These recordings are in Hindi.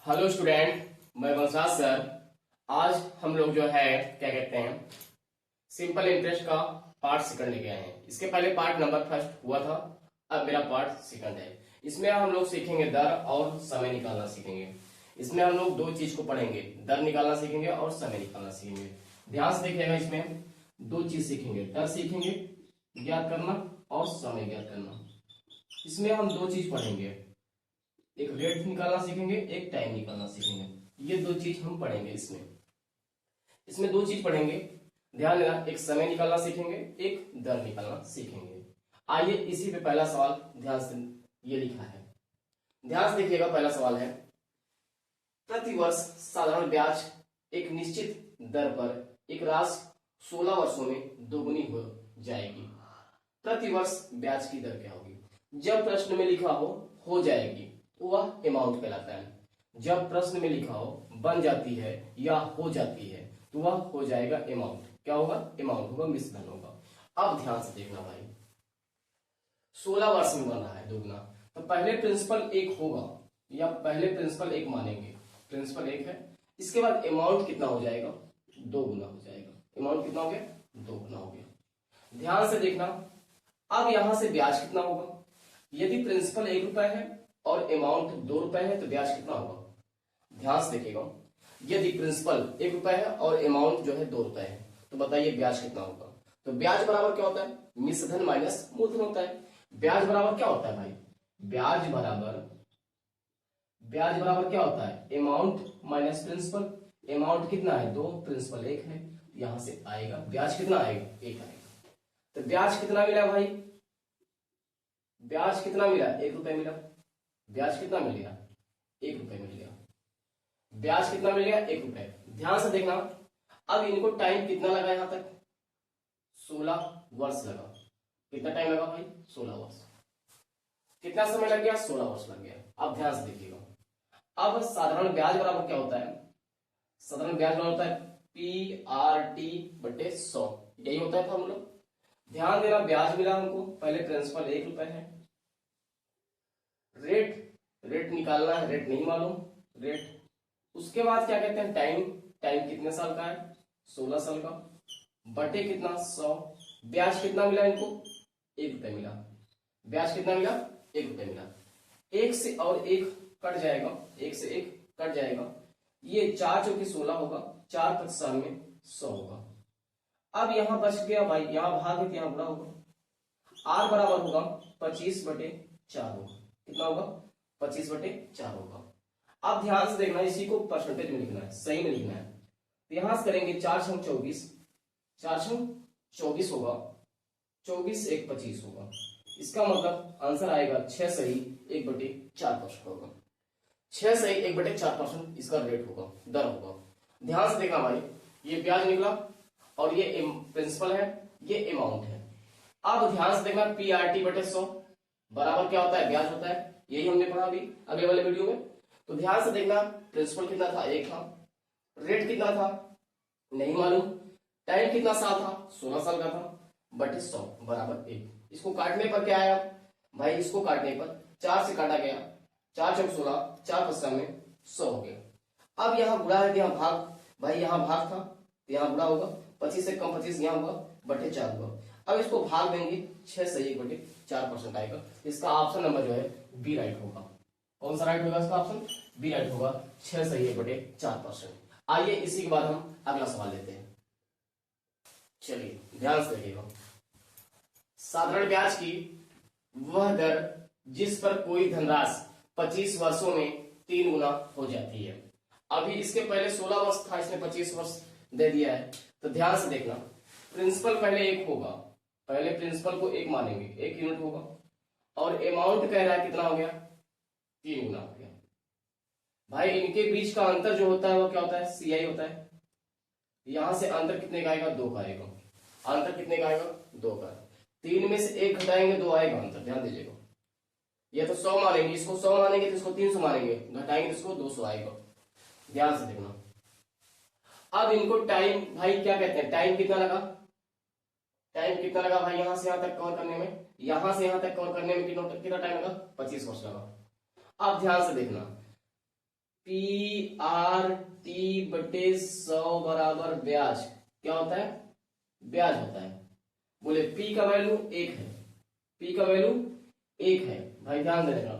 हेलो स्टूडेंट, मैं वंशराज सर। आज हम लोग जो है क्या कहते हैं सिंपल इंटरेस्ट का पार्ट सेकंड लेके आए हैं। इसके पहले पार्ट नंबर फर्स्ट हुआ था, अब मेरा पार्ट सेकंड है। इसमें हम लोग सीखेंगे दर और समय निकालना सीखेंगे। इसमें हम लोग दो चीज को पढ़ेंगे, दर निकालना सीखेंगे और समय निकालना सीखेंगे। ध्यान से देखिएगा, इसमें दो चीज सीखेंगे, दर सीखेंगे ज्ञात करना और समय ज्ञात करना। इसमें हम दो चीज पढ़ेंगे, एक रेट निकालना सीखेंगे, एक टाइम निकालना सीखेंगे। ये दो चीज हम पढ़ेंगे। इसमें इसमें दो चीज पढ़ेंगे, ध्यान देना, एक समय निकालना सीखेंगे, एक दर निकालना सीखेंगे। आइए इसी पे पहला सवाल ध्यान से, ये लिखा है, ध्यान से देखिएगा। पहला सवाल है, प्रतिवर्ष साधारण ब्याज एक निश्चित दर पर एक राशि 16 वर्षों में दोगुनी हो जाएगी। प्रतिवर्ष ब्याज की दर क्या होगी? जब प्रश्न में लिखा हो जाएगी, वह अमाउंट कहलाता है। जब प्रश्न में लिखा हो बन जाती है या हो जाती है, तो वह हो जाएगा अमाउंट। क्या होगा? अमाउंट होगा, मिश्रण होगा। अब ध्यान से देखना भाई, 16 वर्ष में बन रहा है दोगुना, तो पहले प्रिंसिपल एक होगा या पहले प्रिंसिपल एक मानेंगे, प्रिंसिपल एक है। इसके बाद अमाउंट कितना हो जाएगा? दो गुना हो जाएगा। अमाउंट कितना हो गया? दो गुना हो गया। ध्यान से देखना, अब यहां से ब्याज कितना होगा? यदि प्रिंसिपल 1 रुपए है और अमाउंट 2 रुपए है, तो ब्याज कितना होगा? ध्यान से देखिएगा, यदि प्रिंसिपल 1 रुपए है और अमाउंट जो है 2 रुपए है, तो बताइए ब्याज कितना होगा? तो ब्याज बराबर क्या होता है? मिश्रधन माइनस मूलधन होता है। ब्याज बराबर क्या होता है भाई? ब्याज बराबर क्या होता है? Amount minus principal. अमाउंट कितना है? 2, प्रिंसिपल 1 है, यहां से आएगा ब्याज कितना आएगा? 1 आएगा। तो ब्याज कितना मिला भाई? ब्याज कितना मिला? 1 रुपए मिला। ब्याज कितना मिल गया? 1 रुपए मिल गया। ब्याज कितना मिल गया? 1 रुपए। ध्यान से देखना, अब इनको टाइम कितना लगा? यहां तक 16 वर्ष लगा। कितना टाइम लगा भाई? 16 वर्ष। कितना समय लग गया? 16 वर्ष लग गया। अब ध्यान से देखिएगा, अब साधारण ब्याज बराबर क्या होता है? साधारण ब्याज बराबर होता है PRT/100, यही होता है फॉर्मूला। ध्यान देना, ब्याज मिला हमको, पहले प्रिंसिपल 1 रुपए है। रेट निकालना है, रेट नहीं मालूम, रेट। उसके बाद क्या कहते हैं? टाइम कितने साल का है? 16 साल का, बटे कितना? 100। ब्याज कितना मिला इनको? 1 रुपए मिला। ब्याज कितना मिला? 1 रुपए मिला। एक से और एक कट जाएगा, एक से एक कट जाएगा, ये 4 चौके 16 होगा, 4 × 7 में 100 होगा। अब यहां बच गया भाई, यहां भाग है, यहां बुरा होगा। R बराबर होगा 25/4 होगा। कितना होगा? 25/4 होगा। अब ध्यान से देखना, इसी को परसेंटेज में लिखना है, सही में लिखना है। तो यहां से करेंगे 4 × 24, 4 × 24 होगा, 24 × 1 25 होगा। इसका मतलब आंसर आएगा 6 सही 1/4% होगा। 6 सही 1/4% इसका रेट होगा, दर होगा। ध्यान से देखना भाई, ये ब्याज निकला और ये प्रिंसिपल है, ये अमाउंट है। अब ध्यान से देखना, PRT/100 बराबर क्या होता है? ब्याज होता है। यही हमने पढ़ा अभी अगले वाले वीडियो में। तो ध्यान से देखना, प्रिंसिपल कितना था? 1 था। रेट कितना था? नहीं मालूम। टाइम कितना साल था? 16 साल का था, बटे 100 बराबर 1। इसको काटने पर क्या आया भाई? इसको काटने पर 4 से काटा गया, 4 × 16, 4 × 7 में 100 हो गया। अब यहाँ बुरा है, यहाँ भाग, भाई यहाँ भाग था तो यहाँ बुरा होगा, 25 से कम 25 यहाँ होगा, बटे 4 होगा। अब इसको भाग देंगे, 6 सही 1/4% आएगा। इसका ऑप्शन नंबर जो है बी राइट होगा। कौन सा राइट होगा? इसका ऑप्शन बी राइट होगा, 6 सही 1/4%। आइए इसी के बाद हम अगला सवाल लेते हैं। चलिए ध्यान से देखिएगा, साधारण ब्याज की वह दर जिस पर कोई धनराशि 25 वर्षों में 3 गुना हो जाती है। अभी इसके पहले 16 वर्ष था, इसने 25 वर्ष दे दिया है। तो ध्यान से देखना, प्रिंसिपल पहले 1 होगा, पहले प्रिंसिपल को 1 मानेंगे, 1 यूनिट होगा, और अमाउंट कह रहा है कितना हो गया? 3 गुना हो गया। भाई इनके बीच का अंतर जो होता है वो क्या होता है? CI होता है। यहां से अंतर कितने का आएगा? 2 का आएगा। अंतर कितने का आएगा? 2 का। 3 में से 1 घटाएंगे, 2 आएगा अंतर। ध्यान दीजिएगा, ये तो 100 मानेंगे, इसको 100 मानेंगे तो इसको 300 मानेंगे, घटाएंगे तो इसको 200 आएगा। ध्यान से देखना, अब इनको टाइम भाई क्या कहते हैं? टाइम कितना लगा? टाइम कितना लगा भाई? यहां से यहां तक कवर करने में, यहां से यहां तक कवर करने में कितना टाइम लगा? 25 वर्ष लगा। अब ध्यान से देखना, पी आर टी बटे 100 बराबर ब्याज। क्या होता है? ब्याज होता है। बोले पी का वैल्यू 1 है, पी का वैल्यू 1 है भाई, ध्यान देना,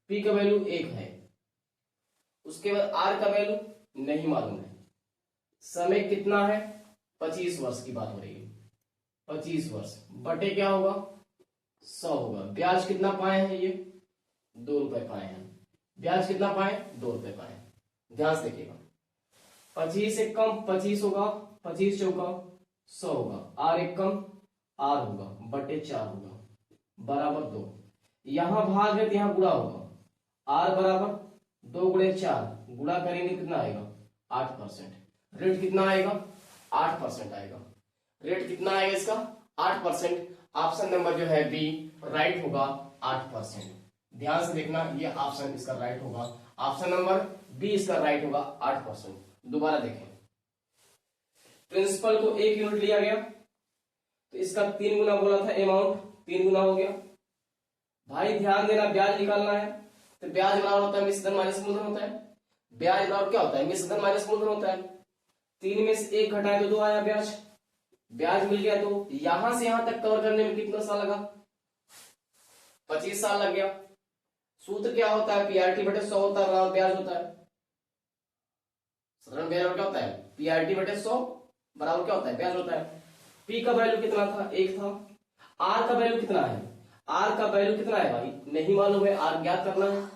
पी का वैल्यू 1 है। उसके बाद आर का वैल्यू नहीं मालूम है। समय कितना है? 25 वर्ष की बात हो रही है, 25 वर्ष बटे क्या होगा? 100 होगा। ब्याज कितना पाए हैं? ये 2 रुपए पाए हैं। ब्याज कितना पाए? 2 रुपए पाए। ध्यान से देखिएगा, 25 से कम 25 होगा, 25 चौका 100 होगा, आर एक कम आर होगा, बटे 4 होगा, बराबर 2। यहां भाग है तो यहां गुणा होगा, आर बराबर 2 गुणे 4, गुणा करेंगे कितना आएगा? 8%। रेट कितना आएगा? 8% आएगा। रेट कितना आएगा इसका? 8%। ऑप्शन नंबर जो है बी राइट होगा, 8%। ध्यान से देखना, ये ऑप्शन इसका राइट होगा, ऑप्शन नंबर बी इसका राइट होगा, 8%। दोबारा देखें, प्रिंसिपल को 1 यूनिट लिया गया तो इसका 3 गुना बोला था अमाउंट, 3 गुना हो गया। भाई ध्यान देना, ब्याज निकालना है तो ब्याज बराबर होता है मिश्रधन माइनस मूलधन होता है। ब्याज बराबर क्या होता है? मिश्रधन माइनस मूलधन होता है। 3 में से 1 घटाए तो 2 आया ब्याज, ब्याज मिल गया। तो यहां से यहां तक कवर करने में कितना साल लगा? 25 साल लग गया। सूत्र क्या होता है? पीआरटी बटे 100 होता है, बराबर ब्याज होता है। साधारण ब्याज क्या होता है? पीआरटी बटे 100 बराबर क्या होता है? ब्याज होता है। पी का वैल्यू कितना था? 1 था। आर का वैल्यू कितना है? आर का वैल्यू कितना है भाई? नहीं मालूम है, आर ज्ञात करना है।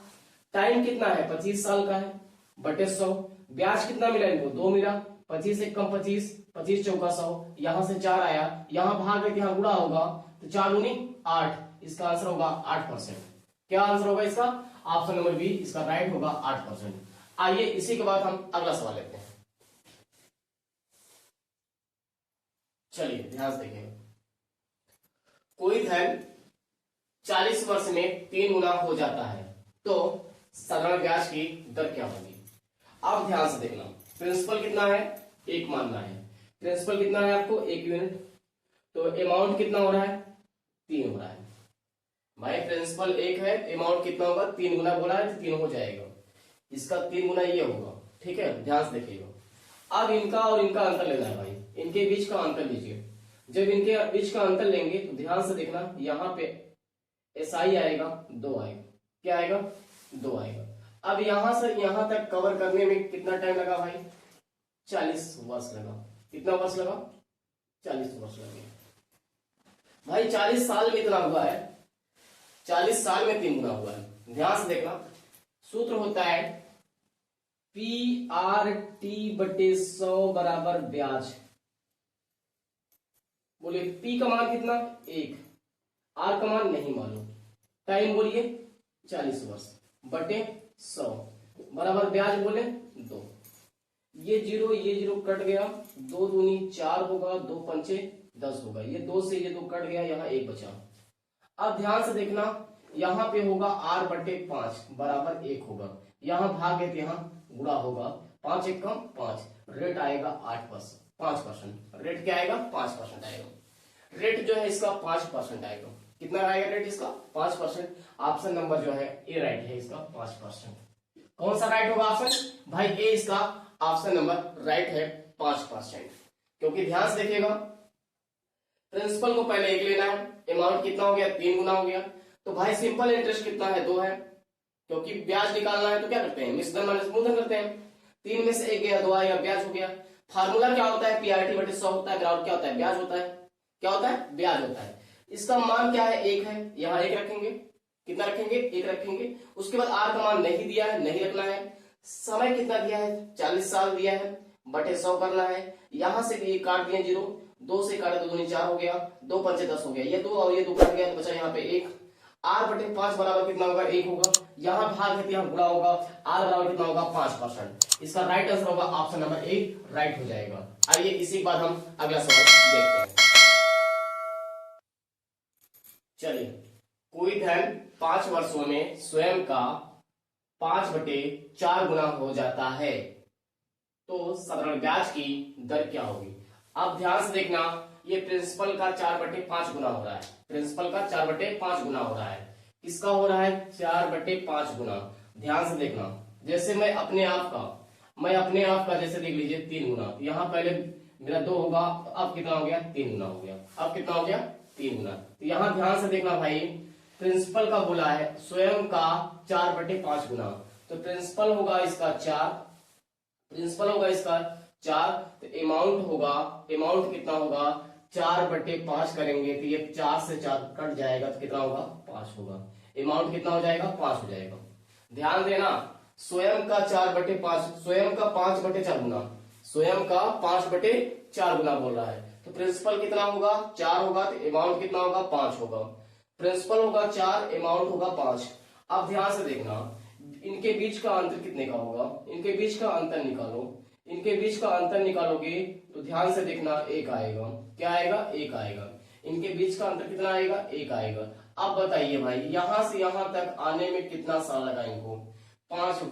टाइम कितना है? 25 साल का है, बटे 100। ब्याज कितना मिला इनको? 2 मिला। 25 से कम 25, 25 चौका 100, यहां से 4 आया, यहां भाग है, यहां गुणा होगा तो 4 दूनी 8। इसका आंसर होगा 8%। क्या आंसर होगा इसका? ऑप्शन नंबर बी इसका राइट होगा, 8%। आइए इसी के बाद हम अगला सवाल लेते हैं। चलिए ध्यान से देखिए, कोई धन 40 वर्ष में 3 गुना हो जाता है तो साधारण ब्याज की दर क्या होगी? अब ध्यान से देखना, प्रिंसिपल कितना है? 1 मानना है। प्रिंसिपल कितना है आपको? 1 यूनिट। तो अमाउंट कितना हो रहा है? 3 हो रहा है। भाई प्रिंसिपल 1 है, अमाउंट कितना होगा? 3 गुना बोला है तो 3 हो जाएगा। इसका 3 गुना ये होगा, ठीक है, ध्यान से देखिएगा। अब इनका और इनका अंतर लेना है भाई, इनके बीच का अंतर लीजिए। जब इनके बीच का अंतर लेंगे तो ध्यान से देखना, यहाँ पे एसआई आएगा 2 आएगा। क्या आएगा? 2 आएगा। अब यहां से यहां तक कवर करने में कितना टाइम लगा भाई? 40 वर्ष लगा। कितना वर्ष लगा? 40 वर्ष लगे भाई। 40 साल में इतना हुआ है, 40 साल में 3 गुना हुआ है। ध्यान से देखना, सूत्र होता है पी आर टी बटे 100 बराबर ब्याज। बोले पी का मान कितना? 1, आर का मान नहीं मालूम, टाइम बोलिए 40 वर्ष बटे 100 बराबर ब्याज बोले 2। ये जीरो कट गया, 2 दूनी 4 होगा, 2 पंचे 10 होगा। ये 2 से ये 2 कट गया, यहाँ 1 बचा। अब ध्यान से देखना, यहाँ पे होगा r बटे 5 बराबर 1 होगा, यहाँ भाग है तो यहाँ गुणा होगा, 5 एक कम 5, रेट आएगा 5%। रेट क्या आएगा? 5% आएगा। रेट जो है इसका 5% आएगा। कितना आएगा रेट इसका? 5%। ऑप्शन नंबर जो है ए राइट है इसका, 5%। कौन सा राइट होगा ऑप्शन? भाई ए इसका ऑप्शन नंबर राइट है, 5%। क्योंकि ध्यान से देखिएगा, प्रिंसिपल को पहले 1 लेना है, अमाउंट कितना हो गया? 3 गुना हो गया। तो भाई सिंपल इंटरेस्ट कितना है? 2 है। क्योंकि ब्याज निकालना है तो क्या करते हैं? मिश्रधन माइनस मूलधन करते हैं। 3 में से 1 गया, 2 आएगा, ब्याज हो गया। फार्मूला क्या होता है? पीआरटी बटे 100 होता है, ग्राउंड क्या होता है? ब्याज होता है। क्या होता है? ब्याज होता है। इसका मान क्या है? 1 है, यहाँ 1 रखेंगे। कितना रखेंगे? 1 रखेंगे। उसके बाद आर का मान नहीं दिया है, नहीं रखना है। समय कितना दिया है? 40 साल दिया है, बटे 100 करना है। यहां से भी काट दिए 0, 2 से काटे 2 दूनी 4 हो गया, 2 पंचे 10 हो गया। ये 2 और ये 2 कट गया तो बचा यहाँ पे 1। आर बटे 5 बराबर कितना होगा? 1 होगा। यहाँ भाग है तो यहाँ गुणा होगा, आर बराबर कितना होगा? 5%। इसका राइट आंसर होगा ऑप्शन नंबर ए, राइट हो जाएगा। आइए इसी के बाद हम अगला सवाल देखते हैं। चलिए, कोई धन 5 वर्षों में स्वयं का 5/4 गुना हो जाता है तो साधारण ब्याज की दर क्या होगी? अब ध्यान से देखना, ये प्रिंसिपल का 4/5 गुना हो रहा है। प्रिंसिपल का 4/5 गुना हो रहा है। किसका हो रहा है? 4/5 गुना। ध्यान से देखना, जैसे मैं अपने आप का जैसे देख लीजिए 3 गुना, यहाँ पहले मेरा 2 होगा, तो अब कितना हो गया 3 गुना हो गया, अब कितना हो गया 3 गुना। तो यहाँ ध्यान से देखना भाई, प्रिंसिपल का बोला है स्वयं का 4/5 गुना, तो प्रिंसिपल होगा इसका 4, प्रिंसिपल होगा इसका 4, तो अमाउंट कितना होगा 4/5 करेंगे तो ये 4 से 4 कट जाएगा तो कितना होगा 5 होगा, अमाउंट कितना हो जाएगा 5 हो जाएगा। ध्यान देना, स्वयं का 4/5, स्वयं का 5/4 गुना, स्वयं का 5/4 गुना बोल रहा है, तो प्रिंसिपल कितना होगा 4 होगा, तो अमाउंट कितना होगा 5 होगा। प्रिंसिपल होगा 4, अमाउंट होगा 5। अब ध्यान से देखना, इनके बीच का अंतर कितने का होगा, इनके बीच का अंतर निकालो, इनके बीच का अंतर निकालोगे तो ध्यान से देखना 1 आएगा, क्या आएगा 1 आएगा, इनके बीच का अंतर कितना आएगा 1 आएगा। अब बताइए भाई, यहां से यहां तक आने में कितना साल लगा इनको, 5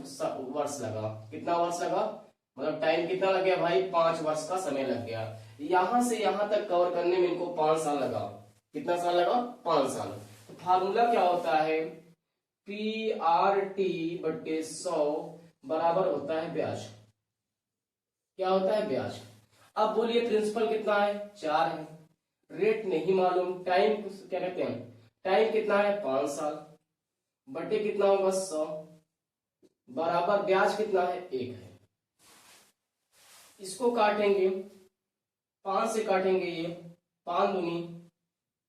वर्ष लगा, कितना वर्ष लगा, मतलब टाइम कितना लग गया भाई 5 वर्ष का समय लग गया। यहां से यहां तक कवर करने में इनको 5 साल लगा, कितना साल लगा 5 साल। तो फार्मूला क्या होता है, PRT/100 बराबर होता है ब्याज, क्या होता है ब्याज। अब बोलिए प्रिंसिपल कितना है 4 है, रेट नहीं मालूम, टाइम क्या कहते हैं, टाइम कितना है 5 साल, बटे कितना होगा 100, बराबर ब्याज कितना है 1 है। इसको काटेंगे 5 से काटेंगे, ये 5 दूनी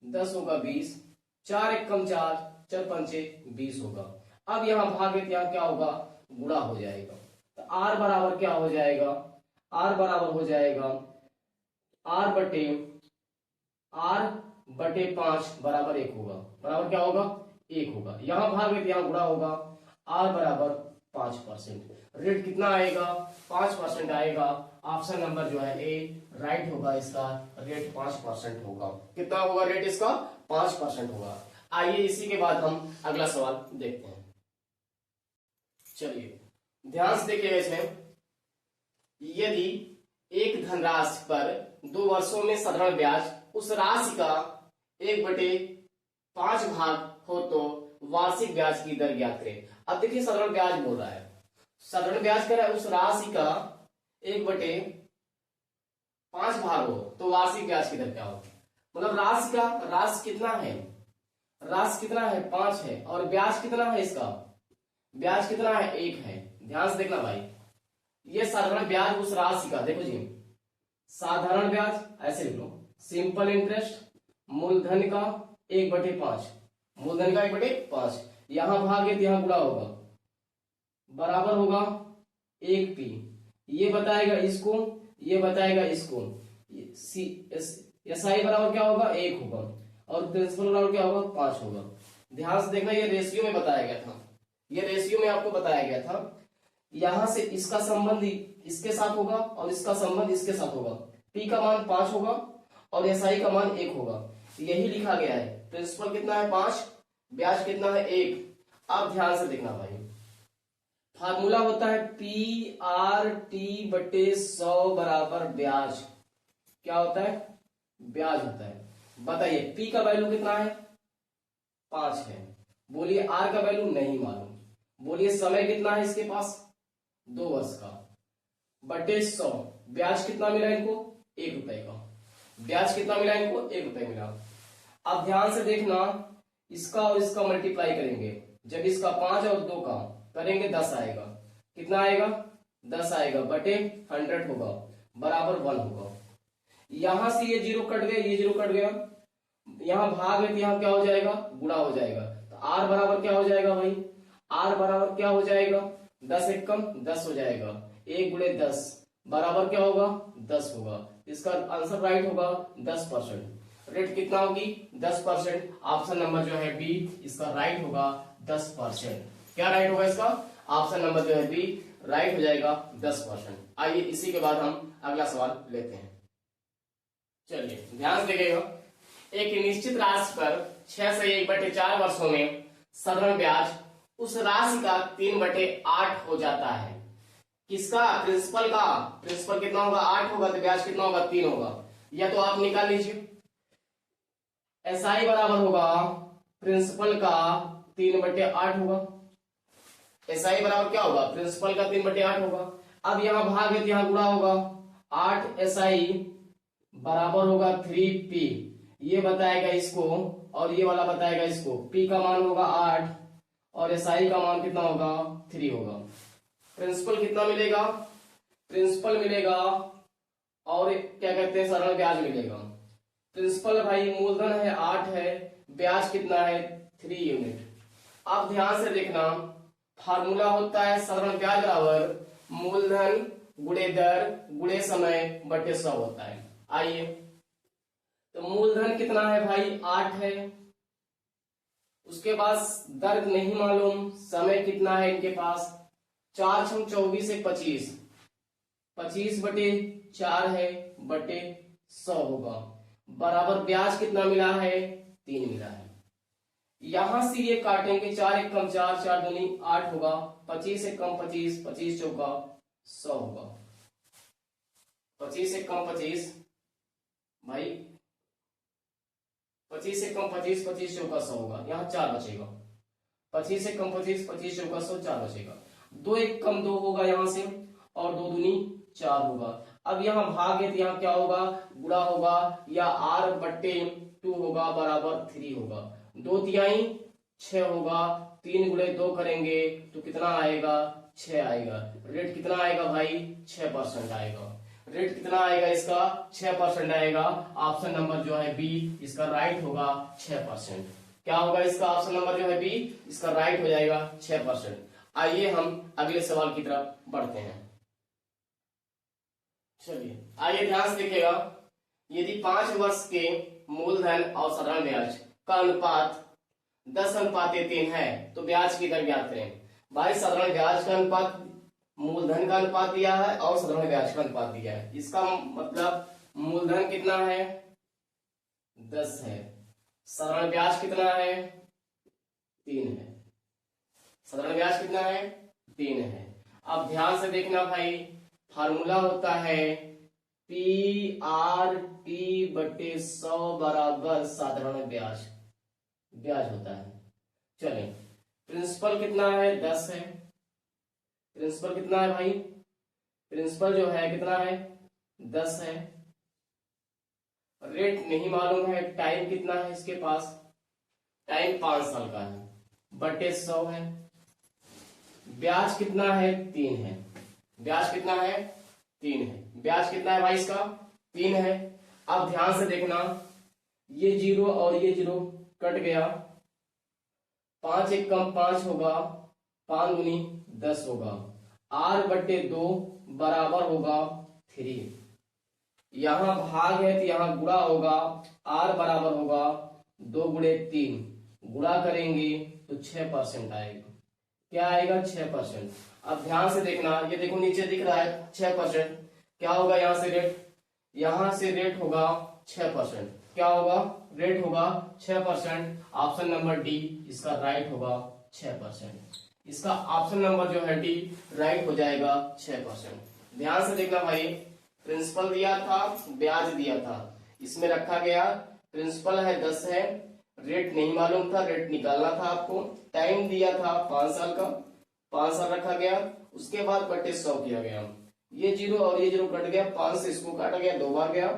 10 होगा 20, 4 एकम 4, 4 पंचे 20 होगा। अब यहाँ भागे तो यहाँ क्या होगा गुणा हो जाएगा, तो R बराबर क्या हो जाएगा, R बराबर हो जाएगा R/5 बराबर 1 होगा, बराबर क्या होगा 1 होगा। यहाँ भागे तो यहाँ गुणा होगा, R बराबर 5%, रेट कितना आएगा 5% आएगा। ऑप्शन नंबर जो है ए राइट होगा, इसका रेट 5% होगा। कितना होगा रेट इसका 5% होगा। आइए इसी के बाद हम अगला सवाल देखते हैं। चलिए ध्यान से देखिएगा, इसमें यदि एक धनराशि पर 2 वर्षों में साधारण ब्याज उस राशि का 1/5 भाग हो तो वार्षिक ब्याज की दर ज्ञात करें। अब देखिए साधारण ब्याज बोल रहा है, साधारण ब्याज कह रहा है उस राशि का 1/5 भाग हो तो वार्षिक ब्याज की दर क्या हो, मतलब राशि कितना है, राशि कितना है 5 है, और ब्याज कितना है, इसका ब्याज कितना है 1 है। ध्यान से देखना भाई, ये साधारण ब्याज उस राशि का, देखो जी साधारण ब्याज ऐसे लिख लो, सिंपल इंटरेस्ट मूलधन का 1/5, मूलधन का 1/5, यहां भागे तो यहां गुणा होगा, बराबर होगा 1p, ये बताएगा इसको, ये बताएगा इसको, SI बराबर क्या होगा 1 होगा, और प्रिंसिपल बराबर क्या होगा 5 होगा। ध्यान से देखना, ये रेशियो में बताया गया था, ये रेशियो में आपको बताया गया था। यहां से इसका संबंध इसके साथ होगा और इसका संबंध इसके साथ होगा, P का मान 5 होगा और SI का मान 1 होगा, यही लिखा गया है। प्रिंसिपल कितना है 5, ब्याज कितना है 1। अब ध्यान से देखना भाई, फार्मूला होता है PRT/100 बराबर ब्याज, क्या होता है ब्याज होता है। बताइए P का वैल्यू कितना है 5 है, बोलिए R का वैल्यू नहीं मालूम, बोलिए समय कितना है इसके पास 2 वर्ष का, बटे 100, ब्याज कितना मिला इनको 1 रुपए का, ब्याज कितना मिला इनको 1 रुपए मिला। अब ध्यान से देखना, इसका और इसका मल्टीप्लाई करेंगे, जब इसका 5 और 2 का करेंगे 10 आएगा, कितना आएगा 10 आएगा, बटे 100 होगा, बराबर 1 होगा। यहां से ये 0 कट गया, ये 0 कट गया, यहां भाग है तो यहां क्या हो जाएगा गुणा हो जाएगा, तो R बराबर क्या हो जाएगा भाई, R बराबर क्या हो जाएगा 10 एकम 10 हो जाएगा, 1 गुणे 10 बराबर क्या होगा 10 होगा, इसका आंसर राइट होगा 10%। रेट कितना होगी 10%, ऑप्शन नंबर जो है बी इसका राइट होगा 10%। क्या राइट होगा इसका, ऑप्शन नंबर जो है बी राइट हो जाएगा 10%। आइए इसी के बाद हम अगला सवाल लेते हैं। चलिए ध्यान से देखिएगा, एक निश्चित राशि पर 6 से 1/4 वर्षों में साधारण ब्याज उस राशि का 3/8 हो जाता है। किसका, प्रिंसिपल का, प्रिंसिपल कितना होगा 8 होगा, तो ब्याज कितना होगा 3 होगा, या तो आप निकाल लीजिए। SI बराबर होगा प्रिंसिपल का 3/8 होगा, एसआई बराबर क्या होगा, प्रिंसिपल का 3/8 होगा। अब यहाँ भाग है तो यहाँ गुणा होगा, 8 एसआई बराबर होगा 3p, ये बताएगा इसको और ये वाला बताएगा इसको। p का मान होगा 8 और एसआई का मान कितना होगा, 3 होगा। प्रिंसिपल कितना मिलेगा, प्रिंसिपल मिलेगा और क्या कहते हैं सरल ब्याज मिलेगा। प्रिंसिपल भाई मूलधन है 8 है, ब्याज कितना है 3 यूनिट। आप ध्यान से देखना, फार्मूला होता है साधारण ब्याज बराबर मूलधन गुणे दर गुणे समय बटे 100 होता है। आइए तो मूलधन कितना है भाई 8 है, उसके बाद दर नहीं मालूम, समय कितना है इनके पास 4 छम 24 से 25, 25/4 है बटे 100 होगा, बराबर ब्याज कितना मिला है 3 मिला है। यहां से ये काटेंगे, 4 एक कम 4, 4 दूनी 8 होगा, 25 एक कम 25, 25 चौका 100 होगा, 25 एक कम 25 भाई, 25 एक कम 25, 25 चौका 100 होगा, यहाँ 4 बचेगा, 25 एक कम 25, 25 चौका 100, 4 बचेगा, 2 एक कम 2 होगा यहाँ से और 2 दूनी 4 होगा। अब यहाँ भाग है तो यहाँ क्या होगा, गुणा होगा या r/2 होगा बराबर 3 होगा, 2 तिहाई 6 होगा, 3 गुणे 2 करेंगे तो कितना आएगा 6 आएगा। रेट कितना आएगा भाई 6% आएगा, रेट कितना आएगा इसका 6% आएगा। ऑप्शन नंबर जो है बी इसका राइट होगा 6%। क्या होगा इसका ऑप्शन नंबर जो है बी इसका राइट हो जाएगा 6%। आइए हम अगले सवाल की तरफ बढ़ते हैं। चलिए आइए ध्यान से देखिएगा, यदि 5 वर्ष के मूलधन और साधारण ब्याज का अनुपात 10:3 है तो ब्याज की दर ज्ञात करें। भाई साधारण ब्याज का अनुपात मूलधन का अनुपात दिया है और साधारण ब्याज का अनुपात दिया है, इसका मतलब मूलधन कितना है 10 है, साधारण ब्याज कितना है 3 है, साधारण ब्याज कितना है 3 है। अब ध्यान से देखना भाई, फार्मूला होता है PRT/100 बराबर साधारण ब्याज, ब्याज होता है। चलें, प्रिंसिपल कितना है 10 है, प्रिंसिपल कितना है भाई, प्रिंसिपल जो है कितना है 10 है, रेट नहीं मालूम है, टाइम कितना है इसके पास, टाइम 5 साल का है बटे 100 है, ब्याज कितना है 3 है, ब्याज कितना है 3 है, ब्याज कितना है भाई इसका 3 है। अब ध्यान से देखना, ये 0 और ये 0 कट गया, 5 एक कम 5 होगा, 5 दूनी 10 होगा, r/2 बराबर होगा 3। यहां भाग है तो यहां गुणा होगा, r बराबर होगा 2 गुणे 3, गुणा करेंगे तो 6% आएगा। क्या आएगा 6%। अब ध्यान से देखना, ये देखो नीचे दिख रहा है 6%, क्या होगा यहां से रेट, यहां से रेट होगा 6%, क्या होगा रेट होगा 6%। ऑप्शन नंबर डी इसका राइट होगा 6%, इसका ऑप्शन नंबर जो है डी राइट हो जाएगा 6%। ध्यान से देखना भाई, प्रिंसिपल दिया था ब्याज दिया था, इसमें रखा गया प्रिंसिपल है 10 है, रेट नहीं मालूम था, रेट निकालना था आपको, टाइम दिया था 5 साल का, 5 साल रखा गया, उसके बाद बटे 100 किया गया, ये 0 और ये 0 कट गया, 5 से इसको काटा गया, 2 बार गया,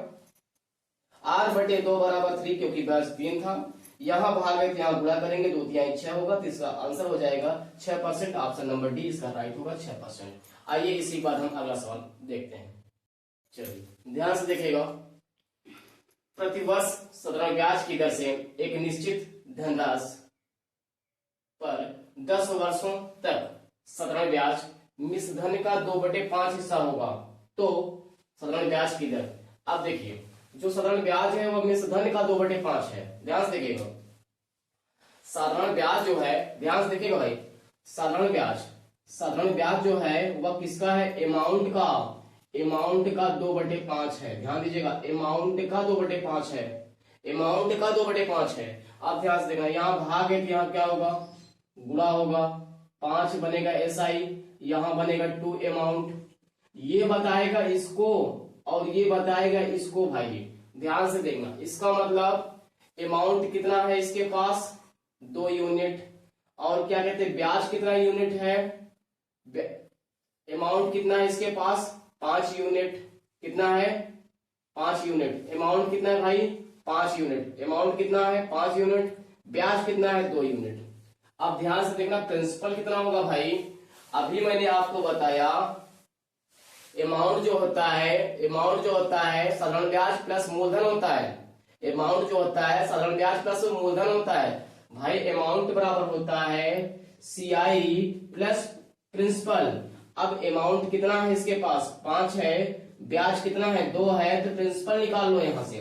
r/2 बराबर 3 क्योंकि ब्याज 3 था, यहां भाग है यहां गुणा करेंगे 2 तिहाई 6 होगा, तो इसका आंसर हो जाएगा 6%। ऑप्शन नंबर डी इसका राइट होगा 6%। आइए इसी के बाद हम अगला सवाल देखते हैं। चलिए ध्यान से देखिएगा, प्रतिवर्ष साधारण ब्याज की दर से एक निश्चित धनराशि पर 10 वर्षों तक साधारण ब्याज मिश्र धन का 2/5 हिस्सा होगा तो साधारण ब्याज की दर। अब देखिए, जो साधारण ब्याज है वो मिश्र धन का 2/5 है, ध्यान से देखिएगा। साधारण ब्याज जो है, ध्यान से देखिएगा भाई, साधारण ब्याज जो है वह किसका है, अमाउंट का 2/5 है, ध्यान दीजिएगा, अमाउंट का 2/5 है, अमाउंट का 2/5 है। अब ध्यान से देखना, यहाँ भाग है तो यहाँ क्या होगा गुणा होगा, 5 बनेगा एसआई, यहां बनेगा 2 अमाउंट, ये बताएगा इसको और ये बताएगा इसको भाई, ध्यान से देखना, इसका मतलब अमाउंट कितना है इसके पास 2 यूनिट और क्या कहते हैं ब्याज कितना यूनिट है, अमाउंट कितना है इसके पास 5 यूनिट, कितना है 5 यूनिट, अमाउंट कितना है भाई 5 यूनिट, अमाउंट कितना है 5 यूनिट, ब्याज कितना है 2 यूनिट। अब ध्यान से देखना प्रिंसिपल कितना होगा भाई, अभी मैंने आपको बताया अमाउंट जो होता है साधारण ब्याज प्लस मूलधन होता है, अमाउंट जो होता है साधारण ब्याज प्लस मूलधन होता है भाई, अमाउंट बराबर होता है CI प्लस प्रिंसिपल। अब अमाउंट कितना है इसके पास 5 है, ब्याज कितना है 2 है, तो प्रिंसिपल निकाल लो यहां से।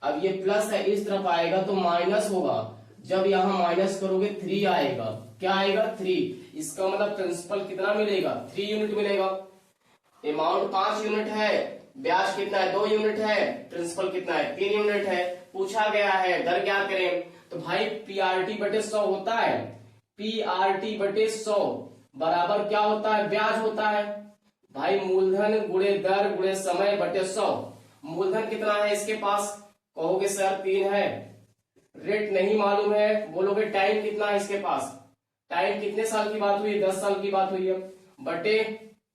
अब ये प्लस है इस तरफ आएगा तो माइनस होगा, जब यहां माइनस करोगे 3 आएगा, क्या आएगा 3, इसका मतलब प्रिंसिपल कितना मिलेगा 3 यूनिट मिलेगा। अमाउंट 5 यूनिट है, ब्याज कितना है 2 यूनिट है, प्रिंसिपल कितना है 3 यूनिट है। पूछा गया है दर क्या करें, तो भाई PRT बटे 100 होता है, PRT बटे 100 बराबर क्या होता है ब्याज होता है भाई, मूलधन गुणे दर गुणे समय बटे 100। मूलधन कितना है इसके पास, कहोगे सर 3 है, रेट नहीं मालूम है, बोलोगे टाइम कितना है इसके पास, टाइम कितने साल की बात हुई 10 साल की बात हुई है, बटे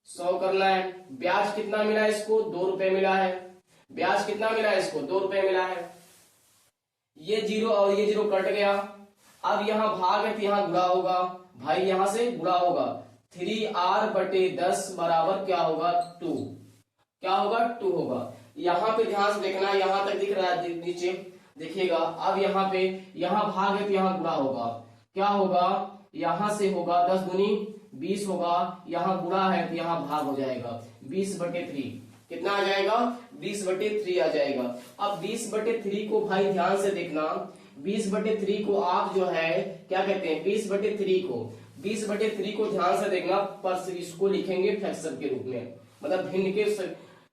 100 करना है। ब्याज कितना मिला है इसको 2 रुपए मिला है, ब्याज कितना मिला है इसको 2 रुपए मिला है। ये 0 और ये 0 कट गया, अब यहां भाग है तो यहां गुणा होगा भाई, यहां से गुणा होगा 3R बटे 10 बराबर क्या होगा 2, क्या होगा 2 होगा। यहां पे ध्यान से देखना, यहां तक दिख रहा है नीचे देखिएगा। अब यहाँ पे यहां भाग है तो यहां गुणा होगा, क्या होगा यहां से होगा 10 दूनी 20 होगा, यहां गुणा है तो यहां भाग हो जाएगा 20 बटे 3, कितना आ जाएगा 20 बटे 3 आ जाएगा। अब 20 बटे 3 को भाई ध्यान से देखना, 20 बटे 3 को आप जो है क्या कहते हैं 20 बटे 3 को ध्यान से देखना, पर इसको लिखेंगे फ्रैक्शन के रूप में, मतलब भिन्न के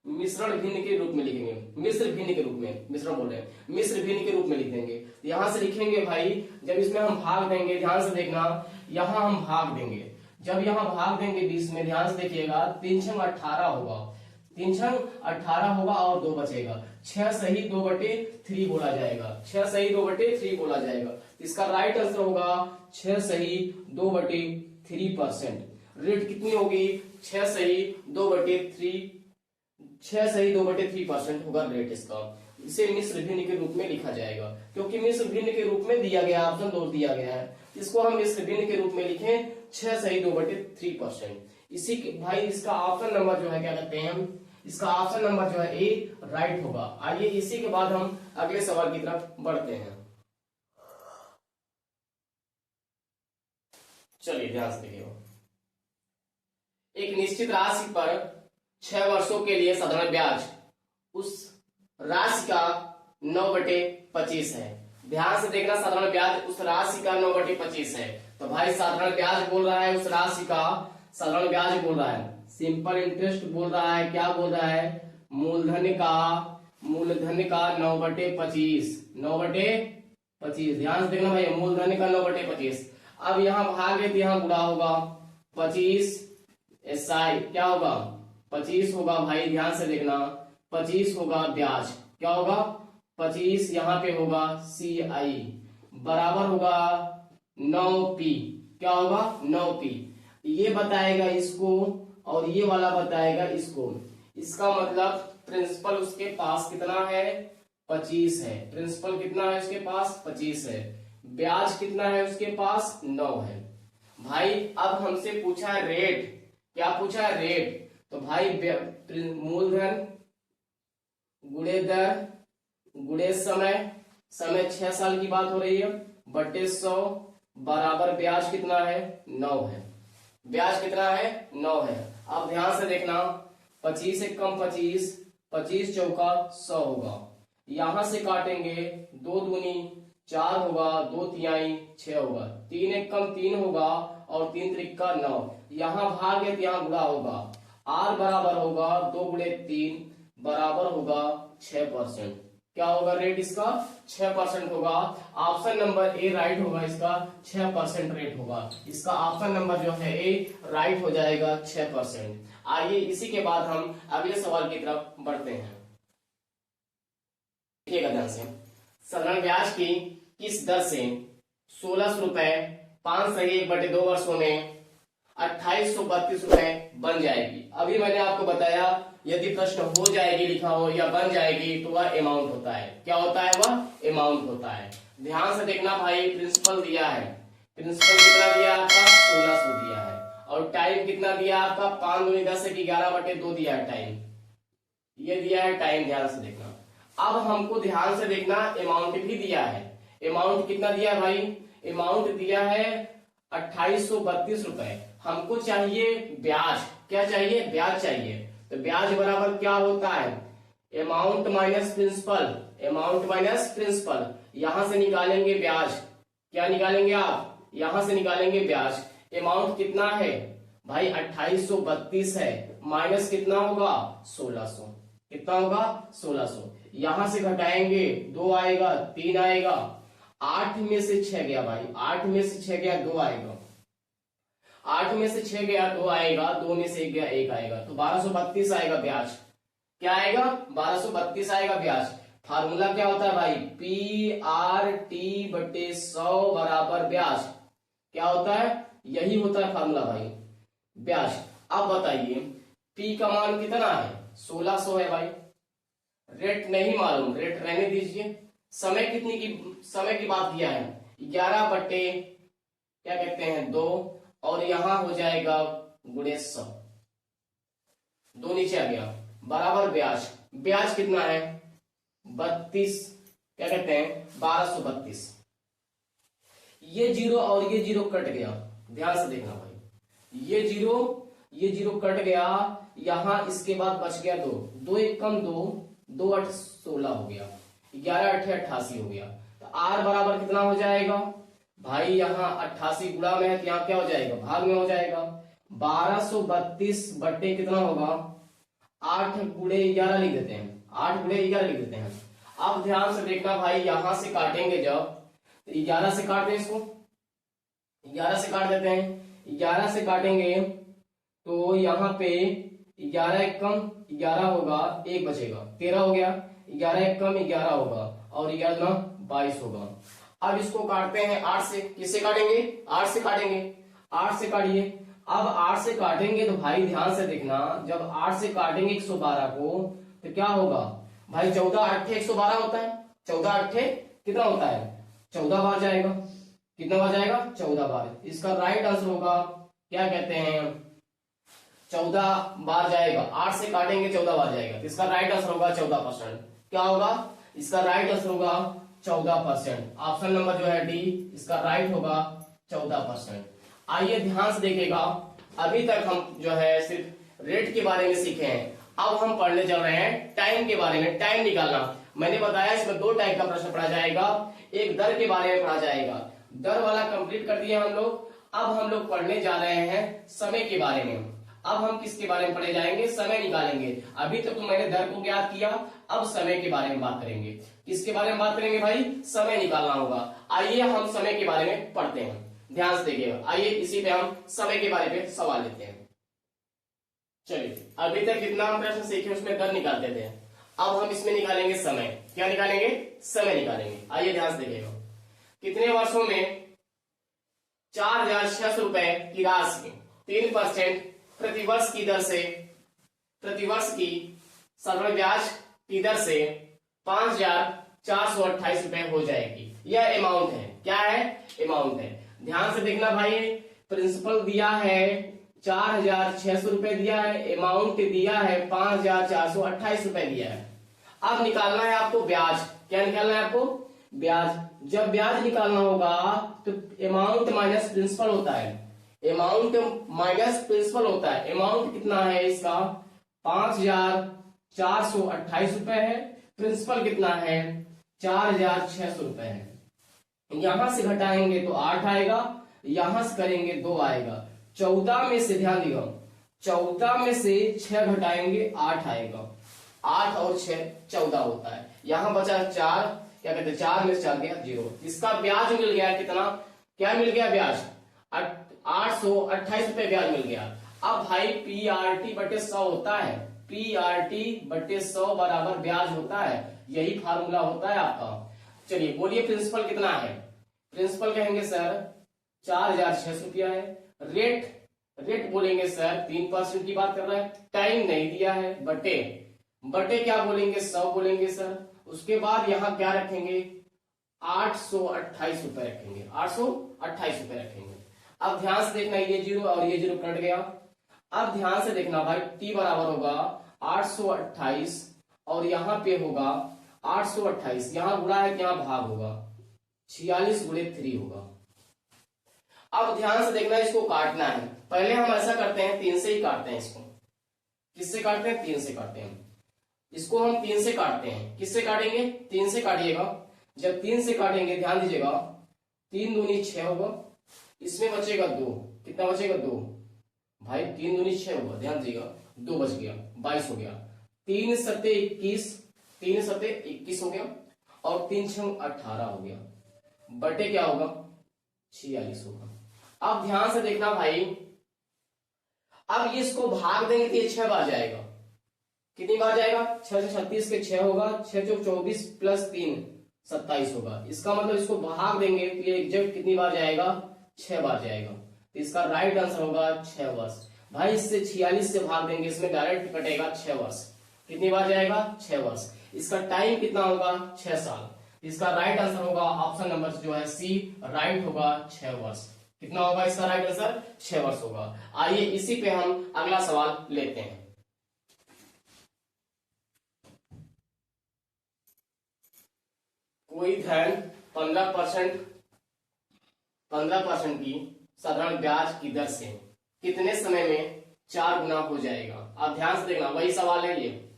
मिश्रण भिन्न के रूप में लिखेंगे, मिश्र भिन्न के रूप में, मिश्रण बोल रहे हैं मिश्र भिन्न के रूप में लिख देंगे। यहां से लिखेंगे भाई, जब इसमें हम भाग देंगे ध्यान से देखना, यहां हम भाग देंगे, जब यहां भाग देंगे 20 में ध्यान से देखिएगा 3 छंग 18 होगा, 3 छंग 18 होगा और 2 बचेगा, 6 सही 2 बटे 3 बोला जाएगा, 6 सही 2 बटे 3 बोला जाएगा। इसका राइट आंसर होगा 6 सही 2 बटे 3%। रेट कितनी होगी 6 सही 2 बटे 3, 6 सही 2 बटे 3% होगा रेट इसका। इसे मिश्र भिन्न के रूप में लिखा जाएगा, क्योंकि मिश्र भिन्न के रूप में दिया गया ऑप्शन 2 दिया गया है, इसको हम मिश्र भिन्न के रूप में लिखें 6 सही 2 बटे 3%। इसी भाई इसका ऑप्शन नंबर जो है क्या कहते हैं हम, इसका ऑप्शन नंबर जो है ए राइट होगा। आइए इसी के बाद हम अगले सवाल की तरफ बढ़ते हैं। चलिए ध्यान से देखिए, एक निश्चित राशि पर 6 वर्षों के लिए साधारण ब्याज उस राशि का 9/25 है। ध्यान से देखना, साधारण ब्याज उस राशि का 9/25 है, तो भाई साधारण ब्याज बोल रहा है उस राशि का, साधारण ब्याज बोल रहा है, सिंपल इंटरेस्ट बोल रहा है, क्या बोल रहा है मूलधन का 9/25, 9/25। ध्यान से देखना भाई मूलधन का 9/25। अब यहाँ भाग है तो यहाँ गुणा होगा 25 SI क्या होगा 25 होगा भाई, ध्यान से देखना 25 होगा ब्याज, क्या होगा 25, यहाँ पे होगा CI बराबर होगा 9P, क्या होगा 9P। ये बताएगा इसको और ये वाला बताएगा इसको, इसका मतलब प्रिंसिपल उसके पास कितना है 25 है, प्रिंसिपल कितना है उसके पास 25 है, ब्याज कितना है उसके पास 9 है। भाई अब हमसे पूछा है रेट, क्या पूछा है रेट, तो भाई मूलधन गुणे दर गुणे समय, समय 6 साल की बात हो रही है, बटे 100 बराबर ब्याज कितना है 9 है, ब्याज कितना है 9 है। अब ध्यान से देखना 25 से कम 25, 25 चौका 100 होगा, यहां से काटेंगे 2 दूनी 4 होगा, 2 तिहाई 6 होगा, 3 एक कम 3 होगा और 3 त्रिका 9, यहाँ भाग है तो यहाँ गुणा होगा, R बराबर होगा 2 गुणे 3 बराबर होगा 6%। क्या होगा रेट इसका 6% होगा। ऑप्शन नंबर ए राइट होगा, इसका 6% रेट होगा, इसका ऑप्शन नंबर जो है ए राइट हो जाएगा 6%। आइए इसी के बाद हम अगले सवाल की तरफ बढ़ते हैं। देखिएगा ध्यान से, साधारण ब्याज की किस दर से 1600 रुपए 5 सही 1/2 वर्षों में 2832 रुपए बन जाएगी। अभी मैंने आपको बताया यदि प्रश्न हो जाएगी लिखा हो या बन जाएगी तो वह अमाउंट होता है। क्या होता है? वह अमाउंट होता है। ध्यान से देखना भाई, प्रिंसिपल दिया है, प्रिंसिपल कितना दिया आपका? 1600 दिया है। और टाइम कितना दिया आपका? 5 दूनी 10 11/2 दिया है टाइम, ये दिया है टाइम। ध्यान से देखना। अब हमको ध्यान से देखना, अमाउंट भी दिया है। अमाउंट कितना दिया है भाई? अमाउंट दिया है 2832 रुपए। हमको चाहिए ब्याज। क्या चाहिए? ब्याज चाहिए। तो ब्याज बराबर क्या होता है? Amount minus principal, amount minus principal. यहां से निकालेंगे ब्याज। क्या निकालेंगे आप? यहां से निकालेंगे ब्याज। अमाउंट कितना है भाई? 2832 है, माइनस कितना होगा? 1600। कितना होगा? 1600। यहां से घटाएंगे, 2 आएगा, 3 आएगा, 8 में से 6 गया भाई, 8 में से 6 गया, 2 आएगा, 8 में से 6 गया, 2 आएगा, 2 में से 1 गया, 1 आएगा, तो 1232 आएगा ब्याज। क्या आएगा? 1232 आएगा ब्याज। फार्मूला क्या होता है भाई? PRT/100 बराबर ब्याज। क्या होता है? यही होता है फार्मूला भाई, ब्याज। अब बताइए P का मान कितना है? 1600 है भाई। रेट नहीं मालूम, रेट रहने दीजिए। समय कितनी की, समय की बात किया है 11 क्या कहते हैं 2, और यहां हो जाएगा गुणे 100, 2 नीचे आ गया, बराबर ब्याज। ब्याज कितना है? 32, क्या कहते हैं 1232। ये जीरो और ये जीरो कट गया, ध्यान से देखना भाई, ये जीरो कट गया, यहां इसके बाद बच गया 2, 2 1 कम 2, 2 8 16 हो गया, 11 8 88 हो गया। तो आर बराबर कितना हो जाएगा भाई? यहाँ 88 गुणा में है तो यहाँ क्या हो जाएगा? भाग में हो जाएगा। 1232 बट्टे कितना होगा? 8 गुणे 11 लिख देते हैं, 8 गुणे 11 लिख देते हैं। अब ध्यान से देखना भाई, यहां से काटेंगे जब, तो 11 से काट दें इसको, 11 से काट देते हैं। 11 से काटेंगे तो यहाँ पे 11 एक कम 11 होगा, 1 बचेगा, 13 हो गया, 11 एक कम 11 होगा, और 11 22 होगा। अब इसको काटते हैं 8 से। किससे काटेंगे? 8 से काटेंगे, 8 से काटिए। अब 8 से काटेंगे तो भाई ध्यान से देखना, जब 8 से काटेंगे 112 को तो क्या होगा भाई? 14 8 112 होता है, 14 8 कितना होता है? 14 बार जाएगा। कितना बार जाएगा? 14 बार। इसका राइट आंसर होगा, क्या कहते हैं 14 बार जाएगा। 8 से काटेंगे 14 बार जाएगा, तो इसका राइट आंसर होगा 14%। क्या होगा? इसका राइट आंसर होगा 14%। ऑप्शन नंबर जो है डी, इसका राइट होगा 14%। आइए ध्यान से देखिएगा, अभी तक हम जो है सिर्फ रेट के बारे में सीखे हैं, अब हम पढ़ने चल रहे हैं टाइम के बारे में। टाइम निकालना मैंने बताया, इसमें 2 टाइप का प्रश्न पढ़ा जाएगा, एक दर के बारे में पढ़ा जाएगा, दर वाला कंप्लीट कर दिया हम लोग। अब हम लोग पढ़ने जा रहे हैं समय के बारे में। अब हम किसके बारे में पढ़े जाएंगे? समय निकालेंगे। अभी तक तो मैंने दर को ज्ञात किया, अब समय के बारे में बात करेंगे। किसके बारे में बात करेंगे भाई? समय निकालना होगा। आइए हम समय के बारे में पढ़ते हैं, ध्यान से देखिएगा। आइए इसी पे हम समय के बारे में सवाल लेते हैं। चलिए, अभी तक कितना हम प्रश्न सीखे उसमें दर निकालते थे, अब हम इसमें निकालेंगे समय। क्या निकालेंगे? समय निकालेंगे। आइए ध्यान से देखिएगा, कितने वर्षों में 4600 रुपए की राशि 3% प्रतिवर्ष की दर से, प्रतिवर्ष की साधारण ब्याज की दर से 5428 रुपए हो जाएगी। यह अमाउंट है। क्या है? अमाउंट है। ध्यान से देखना भाई, प्रिंसिपल दिया है 4600 रुपए दिया है, अमाउंट दिया है 5428 रुपए दिया है। अब निकालना है आपको ब्याज। क्या निकालना है आपको? ब्याज। जब ब्याज निकालना होगा तो अमाउंट माइनस प्रिंसिपल होता है, अमाउंट माइनस प्रिंसिपल होता है। अमाउंट कितना है इसका? 5428 रुपए है। प्रिंसिपल कितना है? 4600 रुपए है। यहां से घटाएंगे तो 8 आएगा, यहां से करेंगे 2 आएगा। 14 में से, ध्यान दियो, 14 में से 6 घटाएंगे 8 आएगा। 8 और 6 14 होता है। यहां बचा 4, क्या कहते हैं 4 में से 4 गया 0। इसका ब्याज मिल गया कितना? क्या मिल गया ब्याज? 828 रुपए ब्याज मिल गया। अब भाई PRT/100 होता है, PRT/100 बराबर ब्याज होता है, यही फार्मूला होता है आपका। चलिए बोलिए प्रिंसिपल कितना है? प्रिंसिपल कहेंगे सर 4,600 रुपया है। रेट रेट बोलेंगे सर 3% की बात कर रहा है, टाइम नहीं दिया है, बटे बटे क्या बोलेंगे 100 बोलेंगे सर। उसके बाद यहाँ क्या रखेंगे 828 रुपए रखेंगे, 828 रुपए रखेंगे। अब ध्यान से देखना ये जीरो और ये जीरो कट गया। अब ध्यान से देखना भाई टी बराबर होगा 828 और यहाँ पे होगा 828, यहाँ गुणा है यहाँ भाग होगा 46 गुणे 3 होगा। अब ध्यान से देखना इसको काटना है, पहले हम ऐसा करते हैं 3 से ही काटते हैं इसको। किससे काटते हैं 3 से काटते हैं इसको, हम 3 से काटते हैं। किससे काटेंगे 3 से काटिएगा। जब 3 से काटेंगे ध्यान दीजिएगा 3 दूनी 6 होगा, इसमें बचेगा 2, कितना बचेगा 2 भाई, 3 दूनी 6 होगा, ध्यान दीजिएगा 2 बच गया 22 हो गया। 3 सत्ते 21, 3 सत्ते 21 हो गया और 3 6 18 हो गया, बटे क्या होगा 46 होगा। अब ध्यान से देखना भाई, अब इसको भाग देंगे तो ये 6 बार जाएगा। कितनी बार जाएगा 6 से 36 के 6 होगा, 6 चौक 24 प्लस 3 27 होगा। इसका मतलब इसको भाग देंगे तो ये एग्जैक्ट कितनी बार जाएगा 6 बार जाएगा। तो इसका राइट आंसर होगा 6 वर्ष। भाई इससे 46 से भाग देंगे, इसमें डायरेक्ट कटेगा 6 वर्ष। कितनी बार जाएगा 6 वर्ष। इसका टाइम कितना होगा 6 साल। इसका राइट आंसर होगा ऑप्शन नंबर जो है सी, राइट होगा 6 वर्ष। कितना होगा इसका राइट आंसर 6 वर्ष होगा। आइए इसी पे हम अगला सवाल लेते हैं। कोई धन 15% की साधारण ब्याज की दर से कितने समय में 4 गुना हो जाएगा। आप ध्यान से देखना, वही सवाल है ये।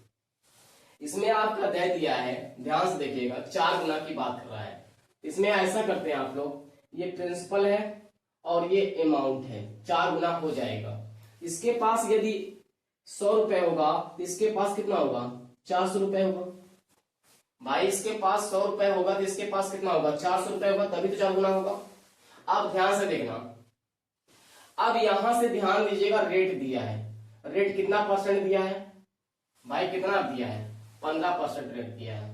इसमें आपका दे दिया है, ध्यान से देखिएगा 4 गुना की बात कर रहा है। इसमें ऐसा करते हैं आप लोग, ये प्रिंसिपल है और ये अमाउंट है, 4 गुना हो जाएगा। इसके पास यदि 100 रुपए होगा तो इसके पास कितना होगा 400 रुपए होगा। भाई इसके पास 100 रुपए होगा तो इसके पास कितना होगा 400 रुपए होगा, तभी तो 4 गुना होगा। अब ध्यान से देखना, अब यहां से ध्यान दीजिएगा, रेट दिया है। रेट कितना परसेंट दिया है भाई, कितना दिया है 15% रेट दिया है।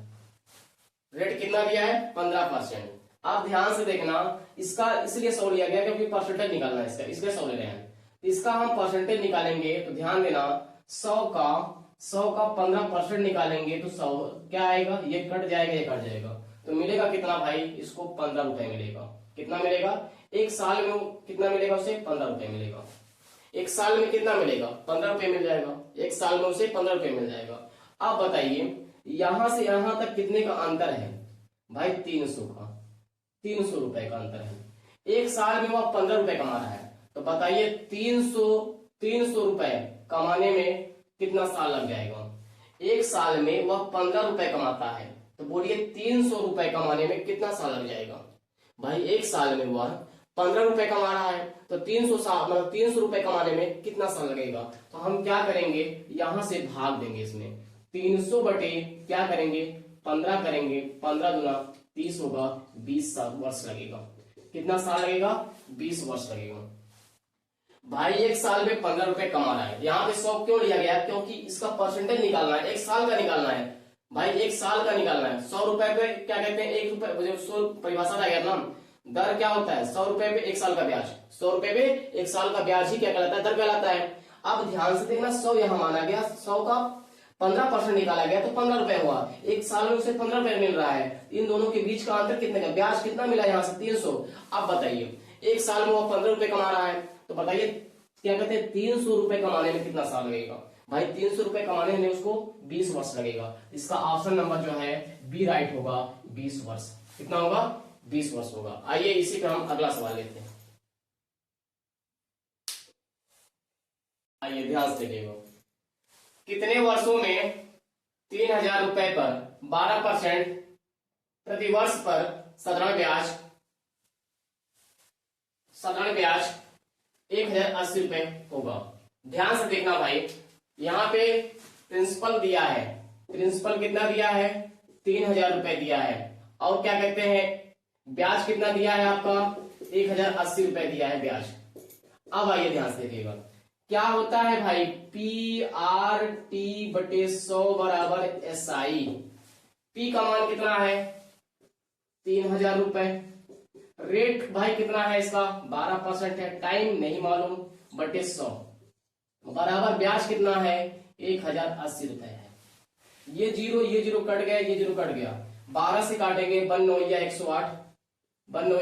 रेट कितना दिया है 15%। अब ध्यान से देखना, इसका इसलिए 100 लिया गया क्योंकि परसेंटेज निकालना है इसका, इसलिए 100 ले रहे हैं। इसका हम परसेंटेज निकालेंगे तो ध्यान देना 100 का 15% निकालेंगे तो 100 क्या आएगा, ये कट जाएगा, ये कट जाएगा तो मिलेगा कितना भाई, इसको 15 रुपए मिलेगा। कितना मिलेगा एक साल में, कितना मिलेगा उसे 15 रुपए मिलेगा। एक साल में कितना मिलेगा 15 रुपए मिल जाएगा, एक साल में उसे 15 रुपए मिल जाएगा। अब बताइए यहां से यहां तक कितने का अंतर है भाई, 300 रुपए का अंतर है। एक साल में वह 15 रुपए कमा रहा है, तो बताइए 300 रुपए कमाने में कितना साल लग जाएगा। एक साल में वह 15 रुपए कमाता है, तो बोलिए 300 रुपए कमाने में कितना साल लग जाएगा। भाई एक साल में वह 15 रुपए कमा रहा है तो 300 साल मतलब 300 रुपए कमाने में कितना साल लगेगा। तो हम क्या करेंगे, यहां से भाग देंगे इसमें 300 बटे क्या करेंगे 15 करेंगे, 15 दूना 30 होगा, 20 वर्ष लगेगा। कितना साल लगेगा 20 वर्ष लगेगा। भाई एक साल में 15 रुपए कमा रहा है, यहाँ पे 100 क्यों लिया गया, क्योंकि इसका परसेंटेज निकालना है, एक साल का निकालना है भाई, एक साल का निकालना है। 100 रुपए पे क्या कहते हैं 1 रुपए, 100 परिभाषा आ गया ना, दर क्या होता है 100 रुपए पे 1 साल का ब्याज, 100 रुपए पे 1 साल का ब्याज ही क्या कहलाता है, दर कहलाता है। अब ध्यान से देखना 100 यहाँ माना गया, 100 का 15% निकाला गया तो 15 रुपए हुआ, एक साल में उसे 15 रुपए मिल रहा है। इन दोनों के बीच का अंतर कितने का, ब्याज कितना मिला यहाँ से 300। अब बताइए एक साल में वो 15 रुपए कमा रहा है, तो बताइए क्या कहते हैं 300 रुपए कमाने में कितना साल लगेगा। भाई 300 रुपए कमाने में उसको 20 वर्ष लगेगा। इसका ऑप्शन नंबर जो है बी राइट होगा, 20 वर्ष। कितना होगा 20 वर्ष होगा। आइए इसी पे हम अगला सवाल लेते हैं। आइए ध्यान से देखिएगा, कितने वर्षों में 3000 रुपए पर 12% प्रति वर्ष पर साधारण ब्याज 1080 रुपए होगा। ध्यान से देखना भाई, यहाँ पे प्रिंसिपल दिया है, प्रिंसिपल कितना दिया है 3000 रुपए दिया है, और क्या कहते हैं ब्याज कितना दिया है आपका 1080 रुपए दिया है ब्याज। अब आइए ध्यान से देखिएगा क्या होता है भाई, PRT बटे 100 बराबर SI। P का मान कितना है 3000 रुपए, रेट भाई कितना है इसका 12% है, टाइम नहीं मालूम, बटे 100 बराबर ब्याज कितना है 1080 रुपए है। ये जीरो कट गया, ये जीरो कट गया, 12 से काटेंगे 1 9 108, 1 9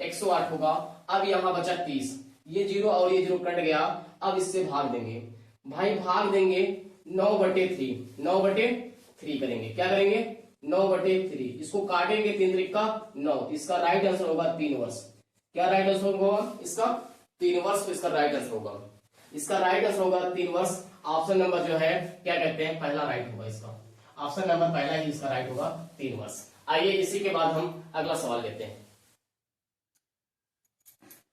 108 होगा। अब यहां बचा 30, ये जीरो और ये जीरो कट गया। अब इससे भाग देंगे भाई, भाग देंगे 9/3, 9/3 करेंगे, क्या करेंगे 9/3, इसको काटेंगे 3 त्रिक का 9, इसका राइट आंसर होगा 3 वर्ष। क्या राइट आंसर होगा इसका 3 वर्ष, तो इसका राइट आंसर होगा, इसका राइट आंसर होगा 3 वर्ष। ऑप्शन नंबर जो है क्या कहते हैं पहला राइट होगा इसका, ऑप्शन नंबर पहला ही इसका राइट होगा 3 वर्ष। आइए इसी के बाद हम अगला सवाल लेते हैं।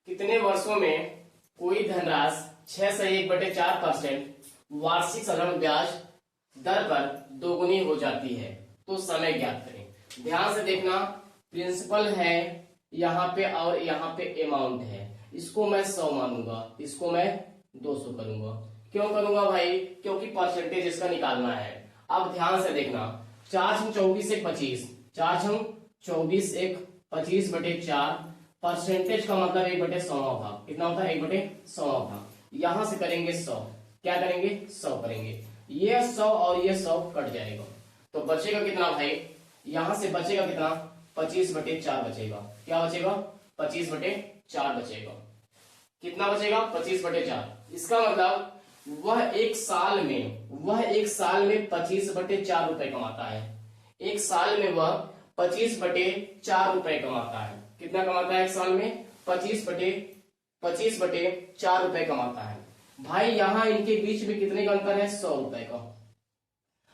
कितने वर्षों में कोई धनराशि 6 से 1/4% वार्षिक साधारण ब्याज दर पर दोगुनी हो जाती है, तो समय ज्ञात करें। ध्यान से देखना, प्रिंसिपल है यहाँ पे और यहाँ पे अमाउंट है, इसको मैं 100 मानूंगा, इसको मैं 200 करूंगा। क्यों करूंगा भाई, क्योंकि परसेंटेज इसका निकालना है। अब ध्यान से देखना, 4 × 24 = 25, 4 × 24 = 25/4, परसेंटेज का मतलब 1/100 भाग, कितना होता है 1/100 भाग। यहां से करेंगे 100, क्या करेंगे 100 करेंगे, ये 100 और ये 100 कट जाएगा, तो बचेगा कितना भाई, यहां से बचेगा कितना 25/4 बचेगा। क्या बचेगा 25/4 बचेगा। कितना बचेगा 25/4। इसका मतलब वह एक साल में 25/4 रुपए कमाता है। एक साल में वह 25/4 रुपए कमाता है। कितना कमाता है एक साल में 25/4 रुपए कमाता है। भाई यहां इनके बीच में कितने का अंतर है 100 रुपए का।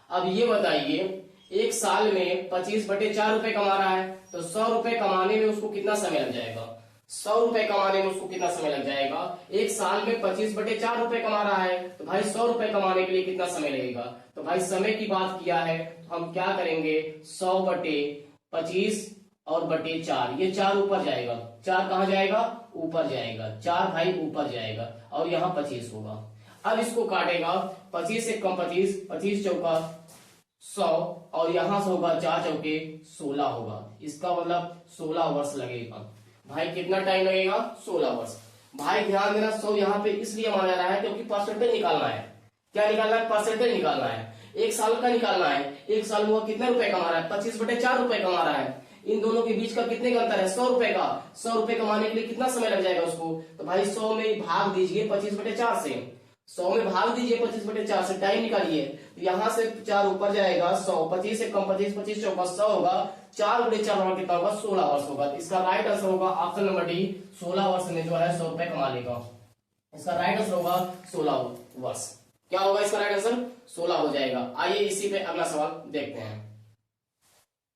अब ये बताइए, एक साल में 25/4 रुपए कमा रहा है, तो 100 रुपए कमाने में उसको कितना समय लग जाएगा, 100 रुपए कमाने में उसको कितना समय लग जाएगा। एक साल में 25/4 रुपए कमा रहा है, तो भाई 100 रुपए कमाने के लिए कितना समय लगेगा। तो भाई समय की बात किया है तो हम क्या करेंगे 100/25 और बटे 4, ये 4 ऊपर जाएगा, 4 कहां जाएगा ऊपर जाएगा, 4 भाई ऊपर जाएगा और यहाँ 25 होगा। अब इसको काटेगा 25 से कम 25, 25 चौका 100 और यहां से होगा 4 चौके 16 होगा। इसका मतलब 16 वर्ष लगेगा। भाई कितना टाइम लगेगा 16 वर्ष। भाई ध्यान देना, 100 यहाँ पे इसलिए माना जा रहा है क्योंकि परसेंटेज निकालना है। क्या निकालना है, परसेंटेज निकालना है, एक साल का निकालना है। एक साल में वो कितने रुपए कमा रहा है 25/4 रुपए कमा रहा है। इन दोनों के बीच का कितने का अंतर है 100 रुपए का। 100 रुपए कमाने के लिए कितना समय लग जाएगा उसको, तो भाई 100 में भाग दीजिए 25/4 से, 100 में भाग दीजिए 25/4 से, टाइम निकालिए। तो यहां से 4 ऊपर जाएगा 100, 25 से कम 25, 25 चौका 100 होगा, 4/4 होगा कितना होगा 16 वर्ष होगा। तो इसका राइट आंसर होगा ऑप्शन नंबर डी, 16 वर्ष में जो है 100 रुपए कमा लेगा। इसका राइट आंसर होगा 16 वर्ष। क्या होगा इसका राइट आंसर 16 हो जाएगा। आइए इसी पे अगला सवाल देखते हैं,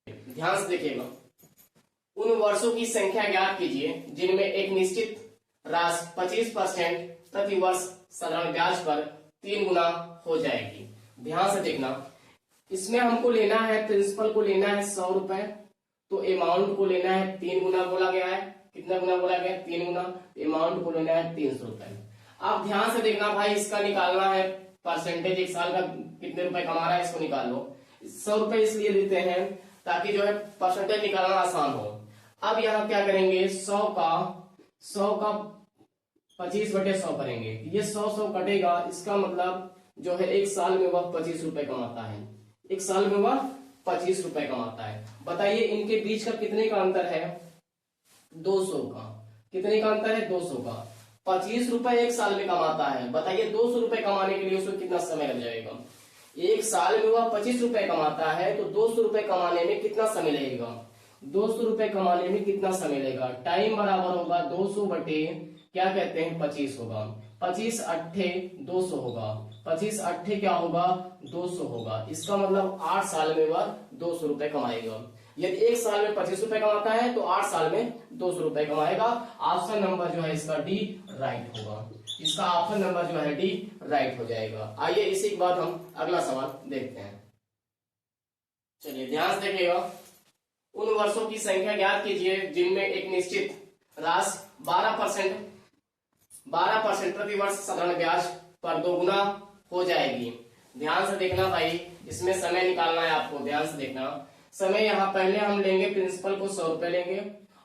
ध्यान से देखिएगा। उन वर्षों की संख्या ज्ञात कीजिए जिनमें एक निश्चित राशि 25% प्रति वर्ष साधारण ब्याज पर 3 गुना हो जाएगी। ध्यान से देखना, इसमें हमको लेना है, प्रिंसिपल को लेना है 100 रुपए, तो अमाउंट को लेना है 3 गुना बोला गया है। कितना गुना बोला गया है 3 गुना। अमाउंट को लेना है 300 रुपए। आप ध्यान से देखना भाई, इसका निकालना है परसेंटेज, एक साल का कितने रुपए कमा रहा है इसको निकाल लो। 100 रुपए इसलिए देते हैं ताकि जो है परसेंटेज निकालना आसान हो। अब यहाँ क्या करेंगे 100 का 25/100 करेंगे, ये 100 कटेगा। इसका मतलब जो है एक साल में वह 25 रुपए कमाता है, एक साल में वह 25 रुपए कमाता है। बताइए इनके बीच का कितने का अंतर है 200 का। कितने का अंतर है 200 का। 25 रुपए एक साल में कमाता है, बताइए 200 रुपए कमाने के लिए उसको कितना समय लग जाएगा। एक साल में वह 25 रुपए कमाता है, तो 200 रुपए कमाने में कितना समय लगेगा, 200 रुपए कमाने में कितना समय लगेगा। टाइम बराबर होगा 200 बटे क्या कहते हैं 25 होगा, 25 अट्ठे 200 होगा, 25 अट्ठे क्या होगा 200 होगा। इसका मतलब 8 साल में वह 200 रुपए कमाएगा। यदि एक साल में 25 रुपए कमाता है तो 8 साल में 200 रुपए कमाएगा। ऑप्शन नंबर जो है इसका डी राइट होगा। इसका ऑप्शन नंबर जो है डी राइट हो जाएगा। आइए इसी के बाद हम अगला सवाल देखते हैं। चलिए ध्यान से देखिएगा। उन वर्षों की संख्या ज्ञात कीजिए जिनमें एक निश्चित राशि 12% प्रति वर्ष साधारण ब्याज पर 2 गुना हो जाएगी। ध्यान से देखना भाई, इसमें समय निकालना है आपको। ध्यान से देखना, समय यहाँ पहले हम लेंगे प्रिंसिपल को 100 रुपए लेंगे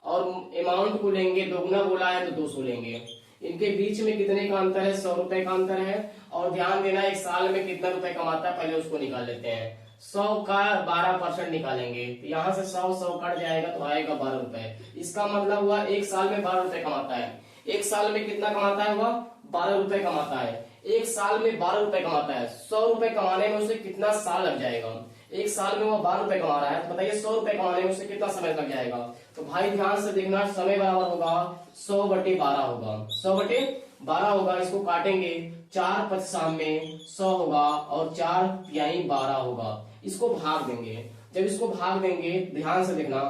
और अमाउंट को लेंगे, दोगुना बोला है तो 200 लेंगे। इनके बीच में कितने का अंतर है? 100 रुपए का अंतर है। और ध्यान देना, एक साल में कितना रुपए कमाता है पहले उसको निकाल लेते हैं। 100 का 12% निकालेंगे तो यहाँ से 100 कट जाएगा तो आएगा 12 रुपए। इसका मतलब हुआ एक साल में 12 रुपए कमाता है। एक साल में कितना कमाता है? वह 12 रुपए कमाता है। एक साल में 12 रुपए कमाता है। 100 रुपए कमाने में उसे कितना साल लग जाएगा? एक साल में वो 12 रुपए कमा रहा है तो बताइए 100 रुपए कमाने में उसे कितना समय लग जाएगा? तो भाई ध्यान से देखना, समय बराबर होगा 100/12 होगा। 100/12 होगा। इसको काटेंगे, 4 5 शाम में 100 होगा और 4 तिहाई 12 होगा। इसको भाग देंगे। जब इसको भाग देंगे ध्यान से देखना,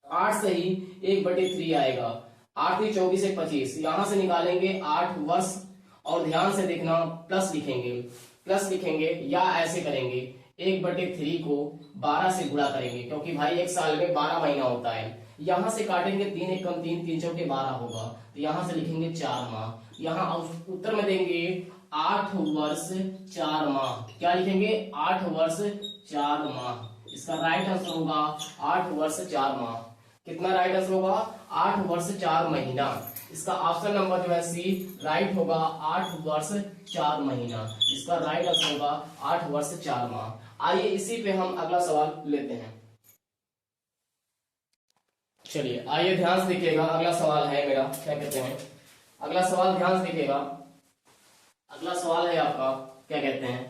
8 से ही 1/3 आएगा। 8 3 24 1 25, यहां से निकालेंगे 8 वर्ष और ध्यान से देखना प्लस लिखेंगे या ऐसे करेंगे 1/3 को 12 से गुणा करेंगे, क्योंकि भाई एक साल में 12 महीना होता है। यहां से काटेंगे 3 1 कम 3 3 चौके 12 होगा तो यहां से लिखेंगे 4 माह। यहां उत्तर में देंगे 8 वर्ष 4 माह। क्या लिखेंगे? 8 वर्ष 4 माह। इसका राइट आंसर होगा 8 वर्ष 4 माह। कितना राइट आंसर होगा? 8 वर्ष 4 महीना। इसका ऑप्शन नंबर जो है सी राइट होगा, 8 वर्ष 4 महीना। इसका राइट आंसर होगा 8 वर्ष 4 माह। आइए इसी पे हम अगला सवाल लेते हैं। चलिए आइए ध्यान से देखिएगा, अगला सवाल है मेरा, क्या कहते हैं अगला सवाल, ध्यान से देखिएगा। अगला सवाल है आपका, क्या कहते हैं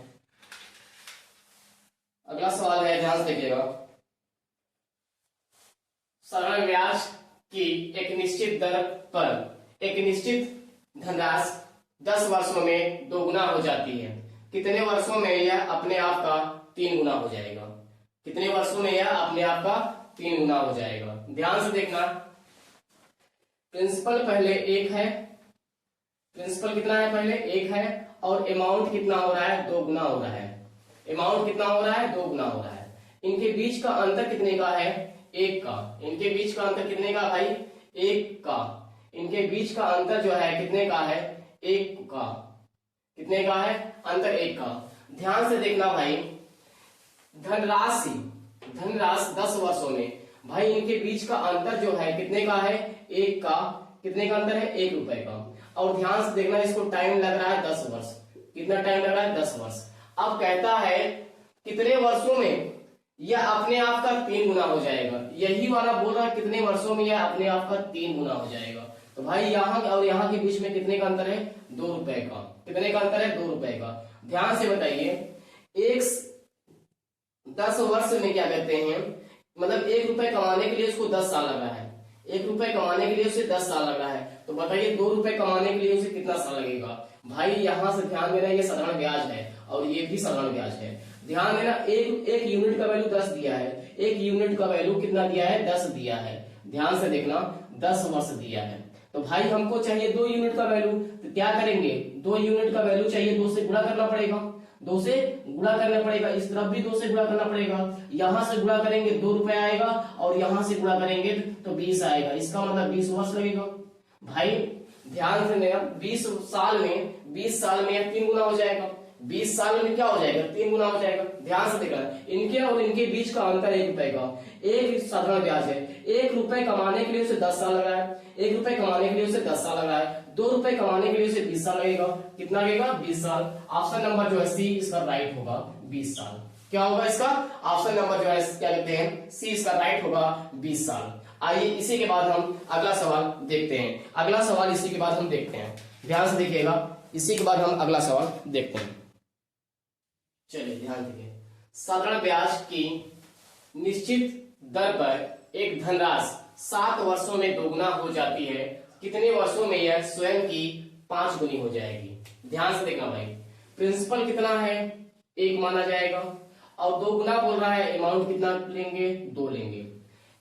अगला सवाल है, ध्यान से देखिएगा। सरल ब्याज की एक निश्चित दर पर एक निश्चित धनराशि 10 वर्षों में दोगुना हो जाती है। कितने वर्षों में यह अपने आप का 3 गुना हो जाएगा? कितने वर्षों में यह अपने आप का 3 गुना हो जाएगा? ध्यान से देखना, प्रिंसिपल पहले 1 है। प्रिंसिपल कितना है? पहले 1 है। और अमाउंट कितना हो रहा है? 2 गुना हो रहा है। अमाउंट कितना हो रहा है? 2 गुना हो रहा है। इनके बीच का अंतर कितने का है? 1 का। इनके बीच का अंतर कितने का भाई? 1 का। इनके बीच का अंतर जो है कितने का है? 1 का। कितने का है? अंतर 1 का। ध्यान से देखना भाई, धनराशि 10 वर्षों में, भाई इनके बीच का अंतर जो है कितने का है? 1 का। कितने का अंतर है? 1 रुपए का। और ध्यान से देखना, इसको टाइम लग रहा है 10 वर्ष। कितना टाइम लग रहा है? 10 वर्ष। अब कहता है कितने वर्षों में यह अपने आप का 3 गुना हो जाएगा। यही वाला बोल रहा है कितने वर्षों में यह अपने आप का 3 गुना हो जाएगा। तो भाई यहाँ और यहाँ के बीच में कितने का अंतर है? 2 रुपए का। कितने का अंतर है? 2 रुपए का। ध्यान से बताइए, 10 वर्ष में क्या कहते हैं, मतलब 1 रुपए कमाने के लिए उसको 10 साल लगा है। 1 रुपए कमाने के लिए उसे 10 साल लगा है। तो बताइए 2 रुपए कमाने के लिए उसे कितना साल लगेगा? भाई यहां से ध्यान देना, ये साधारण ब्याज है और ये भी साधारण ब्याज है। ध्यान देना, एक यूनिट का वैल्यू 10 दिया है। 1 यूनिट का वैल्यू कितना दिया है? 10 दिया है। ध्यान से देखना, 10 वर्ष दिया है। तो भाई हमको चाहिए 2 यूनिट का वैल्यू, तो क्या करेंगे? 2 यूनिट का वैल्यू चाहिए, 2 से गुणा करना पड़ेगा। 2 से गुणा करना पड़ेगा। इस तरफ भी 2 से गुणा करना पड़ेगा। यहां से गुणा करेंगे 2 रुपए आएगा और यहां से गुणा करेंगे तो 20 आएगा। इसका मतलब 20 वर्ष लगेगा। भाई ध्यान से देना, 20 साल में यह 3 गुना हो जाएगा। 20 साल में क्या हो जाएगा? 3 गुना हो जाएगा। ध्यान से देखना, इनके और इनके बीच का अंतर 1 रुपए का। एक साधारण ब्याज है। 1 रुपए कमाने के लिए उसे 10 साल लगा है। 1 रुपए कमाने के लिए उसे 10 साल लगा है। 2 रुपए कमाने के लिए उसे 20 साल लगेगा। कितना लगेगा? 20 साल। ऑप्शन नंबर जो है सी इसका राइट होगा, 20 साल। क्या होगा इसका? ऑप्शन नंबर जो है क्या कहते हैं, सी इसका राइट होगा, 20 साल। आइए इसी के बाद हम अगला सवाल देखते हैं। अगला सवाल इसी के बाद हम देखते हैं। ध्यान से देखिएगा, इसी के बाद हम अगला सवाल देखते हैं। चलिए ध्यान देखिए, साधारण ब्याज की निश्चित दर पर एक धनराशि 7 वर्षों में दोगुना हो जाती है। कितने वर्षों में यह स्वयं की 5 गुनी हो जाएगी? ध्यान से देखना भाई, प्रिंसिपल कितना है? 1 माना जाएगा और 2 गुना बोल रहा है। अमाउंट कितना लेंगे? 2 लेंगे।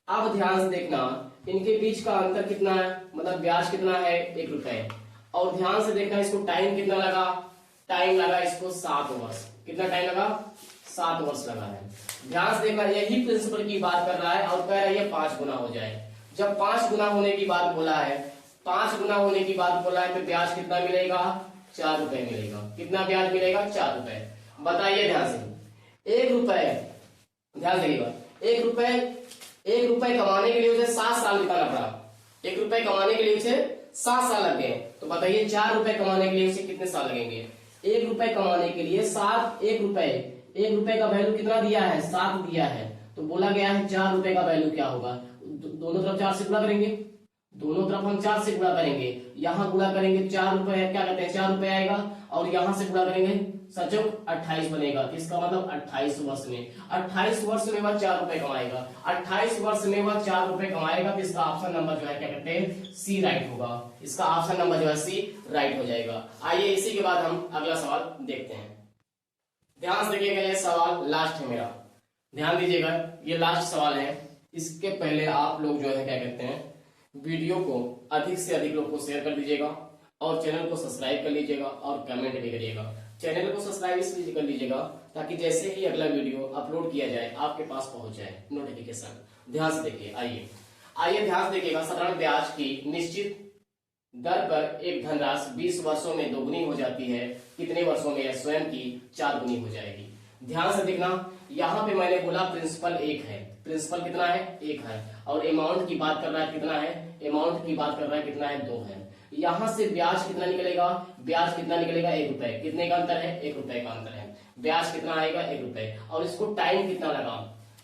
अब ध्यान से देखना, इनके बीच का अंतर कितना है, मतलब ब्याज कितना है? 1 रुपए। और ध्यान से देखना, इसको टाइम कितना लगा? टाइम लगा इसको 7 वर्ष। कितना टाइम लगा? 7 वर्ष लगा है। ध्यान से देखना, यही प्रिंसिपल की बात कर रहा है और कह रहा है 5 गुना हो जाए। जब 5 गुना होने की बात बोला है, 5 गुना होने की बात बोला है तो ब्याज कितना मिलेगा? 4 रुपए मिलेगा। कितना ब्याज मिलेगा? 4 रुपए। बताइए ध्यान से, 1 रुपए, ध्यान देखिएगा, 1 रुपए 1 रुपए कमाने के लिए उसे 7 साल बिताना पड़ा। 1 रुपए कमाने के लिए उसे 7 साल लग गए। तो बताइए 4 रुपए कमाने के लिए उसे कितने साल लगेंगे? 1 रुपए कमाने के लिए 1 रुपए का वैल्यू कितना दिया है? 7 दिया है। तो बोला गया है 4 रुपए का वैल्यू क्या होगा? दोनों तरफ 4 से गुणा करेंगे, दोनों तरफ हम 4 से गुणा करेंगे। यहाँ गुणा करेंगे 4 रुपए, क्या कहते हैं 4 रुपए आएगा, और यहाँ से गुणा करेंगे सचोक 28 बनेगा। इसका मतलब 28 वर्ष में, 28 वर्ष में वह 4 रुपए कमाएगा। 28 वर्ष में वह 4 रुपए कमाएगा। तो इसका ऑप्शन नंबर जो है क्या कहते हैं? सी राइट होगा। इसका ऑप्शन नंबर जो है सी राइट हो जाएगा। आइए इसी के बाद हम अगला सवाल देखते हैं। ध्यान से देखिएगा, ये सवाल लास्ट है मेरा, ध्यान दीजिएगा, ये लास्ट सवाल है। इसके पहले आप लोग जो है क्या कहते हैं, वीडियो को अधिक से अधिक लोग को शेयर कर दीजिएगा और चैनल को सब्सक्राइब कर लीजिएगा और कमेंट भी करिएगा। चैनल को सब्सक्राइब इसलिए कर लीजिएगा ताकि जैसे ही अगला वीडियो अपलोड किया जाए आपके पास पहुंच जाए नोटिफिकेशन। ध्यान से देखिए, आइए ध्यान से देखिएगा। साधारण ब्याज की निश्चित दर पर एक धनराशि 20 वर्षों में दोगुनी हो जाती है, कितने वर्षों में यह स्वयं की 4 गुनी हो जाएगी? ध्यान से देखना, यहाँ पे मैंने बोला प्रिंसिपल 1 है, प्रिंसिपल कितना है? 1 है, और अमाउंट की बात कर रहा है कितना है? अमाउंट की बात कर रहा है कितना है? 2 है। यहाँ से ब्याज कितना निकलेगा? ब्याज कितना निकलेगा? 1 रुपए। कितने का अंतर है? 1 रुपए का अंतर है। ब्याज कितना आएगा? 1 रुपए। और इसको टाइम कितना लगा?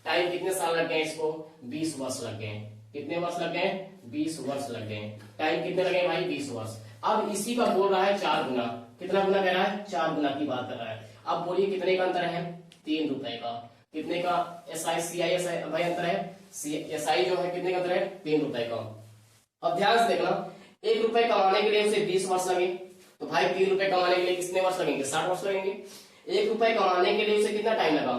टाइम कितने साल लग गए इसको? 20 वर्ष लग गए। कितने वर्ष लग गए? 20 वर्ष लग गए। टाइम कितने लगे भाई? 20 वर्ष। अब इसी का बोल रहा है 4 गुना। कितना गुना कह रहा है? 4 गुना की बात कर रहा है। अब बोलिए कितने का अंतर है? 3 रुपए का। कितने का SI CI भाई अंतर है? SI जो है कितने का अंतर है? 3 रुपए का। अब ध्यान से देखना, 1 रुपए कमाने के लिए उसे 20 वर्ष लगे, तो भाई 3 रुपए कमाने के लिए कितने वर्ष लगेंगे? 60 वर्ष लगेंगे। 1 रुपए कमाने के लिए उसे कितना टाइम लगा?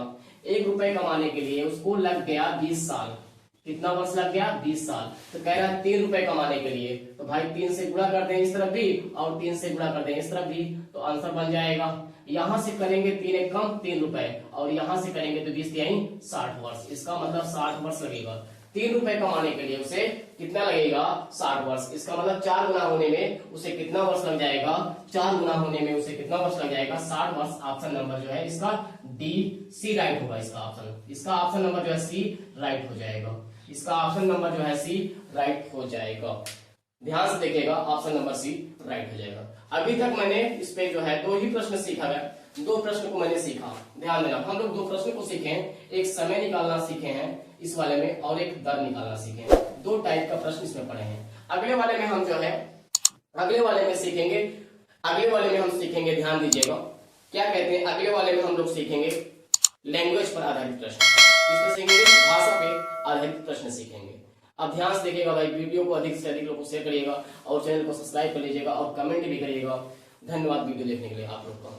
1 रुपए कमाने के लिए उसको लग गया 20 साल। कितना वर्ष लग गया? 20 साल। तो कह रहा है 3 रुपए कमाने के लिए, तो भाई 3 से गुणा कर दें इस तरफ भी और 3 से गुणा कर दें इस तरफ भी, तो आंसर बन जाएगा। यहां से करेंगे 3 एक कम 3 रुपए, और यहां से करेंगे तो 20 यानी 60 वर्ष। इसका मतलब 60 वर्ष लगेगा। 3 रुपए कमाने के लिए उसे कितना लगेगा? 60 वर्ष। इसका मतलब 4 गुना होने में उसे कितना वर्ष लग जाएगा? 4 गुना होने में उसे कितना वर्ष लग जाएगा? 60 वर्ष। ऑप्शन नंबर जो है इसका डी सी राइट होगा। इसका ऑप्शन नंबर जो है सी राइट हो जाएगा। इसका ऑप्शन नंबर जो है सी राइट हो जाएगा। ध्यान से देखिएगा, ऑप्शन नंबर सी राइट हो जाएगा। अभी तक मैंने इस पे जो है 2 ही प्रश्न सीखा है, 2 प्रश्न को मैंने सीखा। ध्यान देना, हम लोग 2 प्रश्न को सीखे हैं, एक समय निकालना सीखे हैं इस वाले में, और एक दर निकालना सीखे हैं। 2 टाइप का प्रश्न इसमें पढ़े हैं। अगले वाले में हम जो है अगले वाले में हम सीखेंगे, ध्यान दीजिएगा क्या कहते हैं। अगले वाले में हम लोग सीखेंगे लैंग्वेज पर आधारित प्रश्न। इसमें सीखेंगे भाषा पे आधारित प्रश्न सीखेंगे। अब ध्यान से देखिएगा भाई, वीडियो को अधिक से अधिक लोगों को शेयर करिएगा और चैनल को सब्सक्राइब कर लीजिएगा और कमेंट भी करिएगा। धन्यवाद वीडियो देखने के लिए आप लोग का।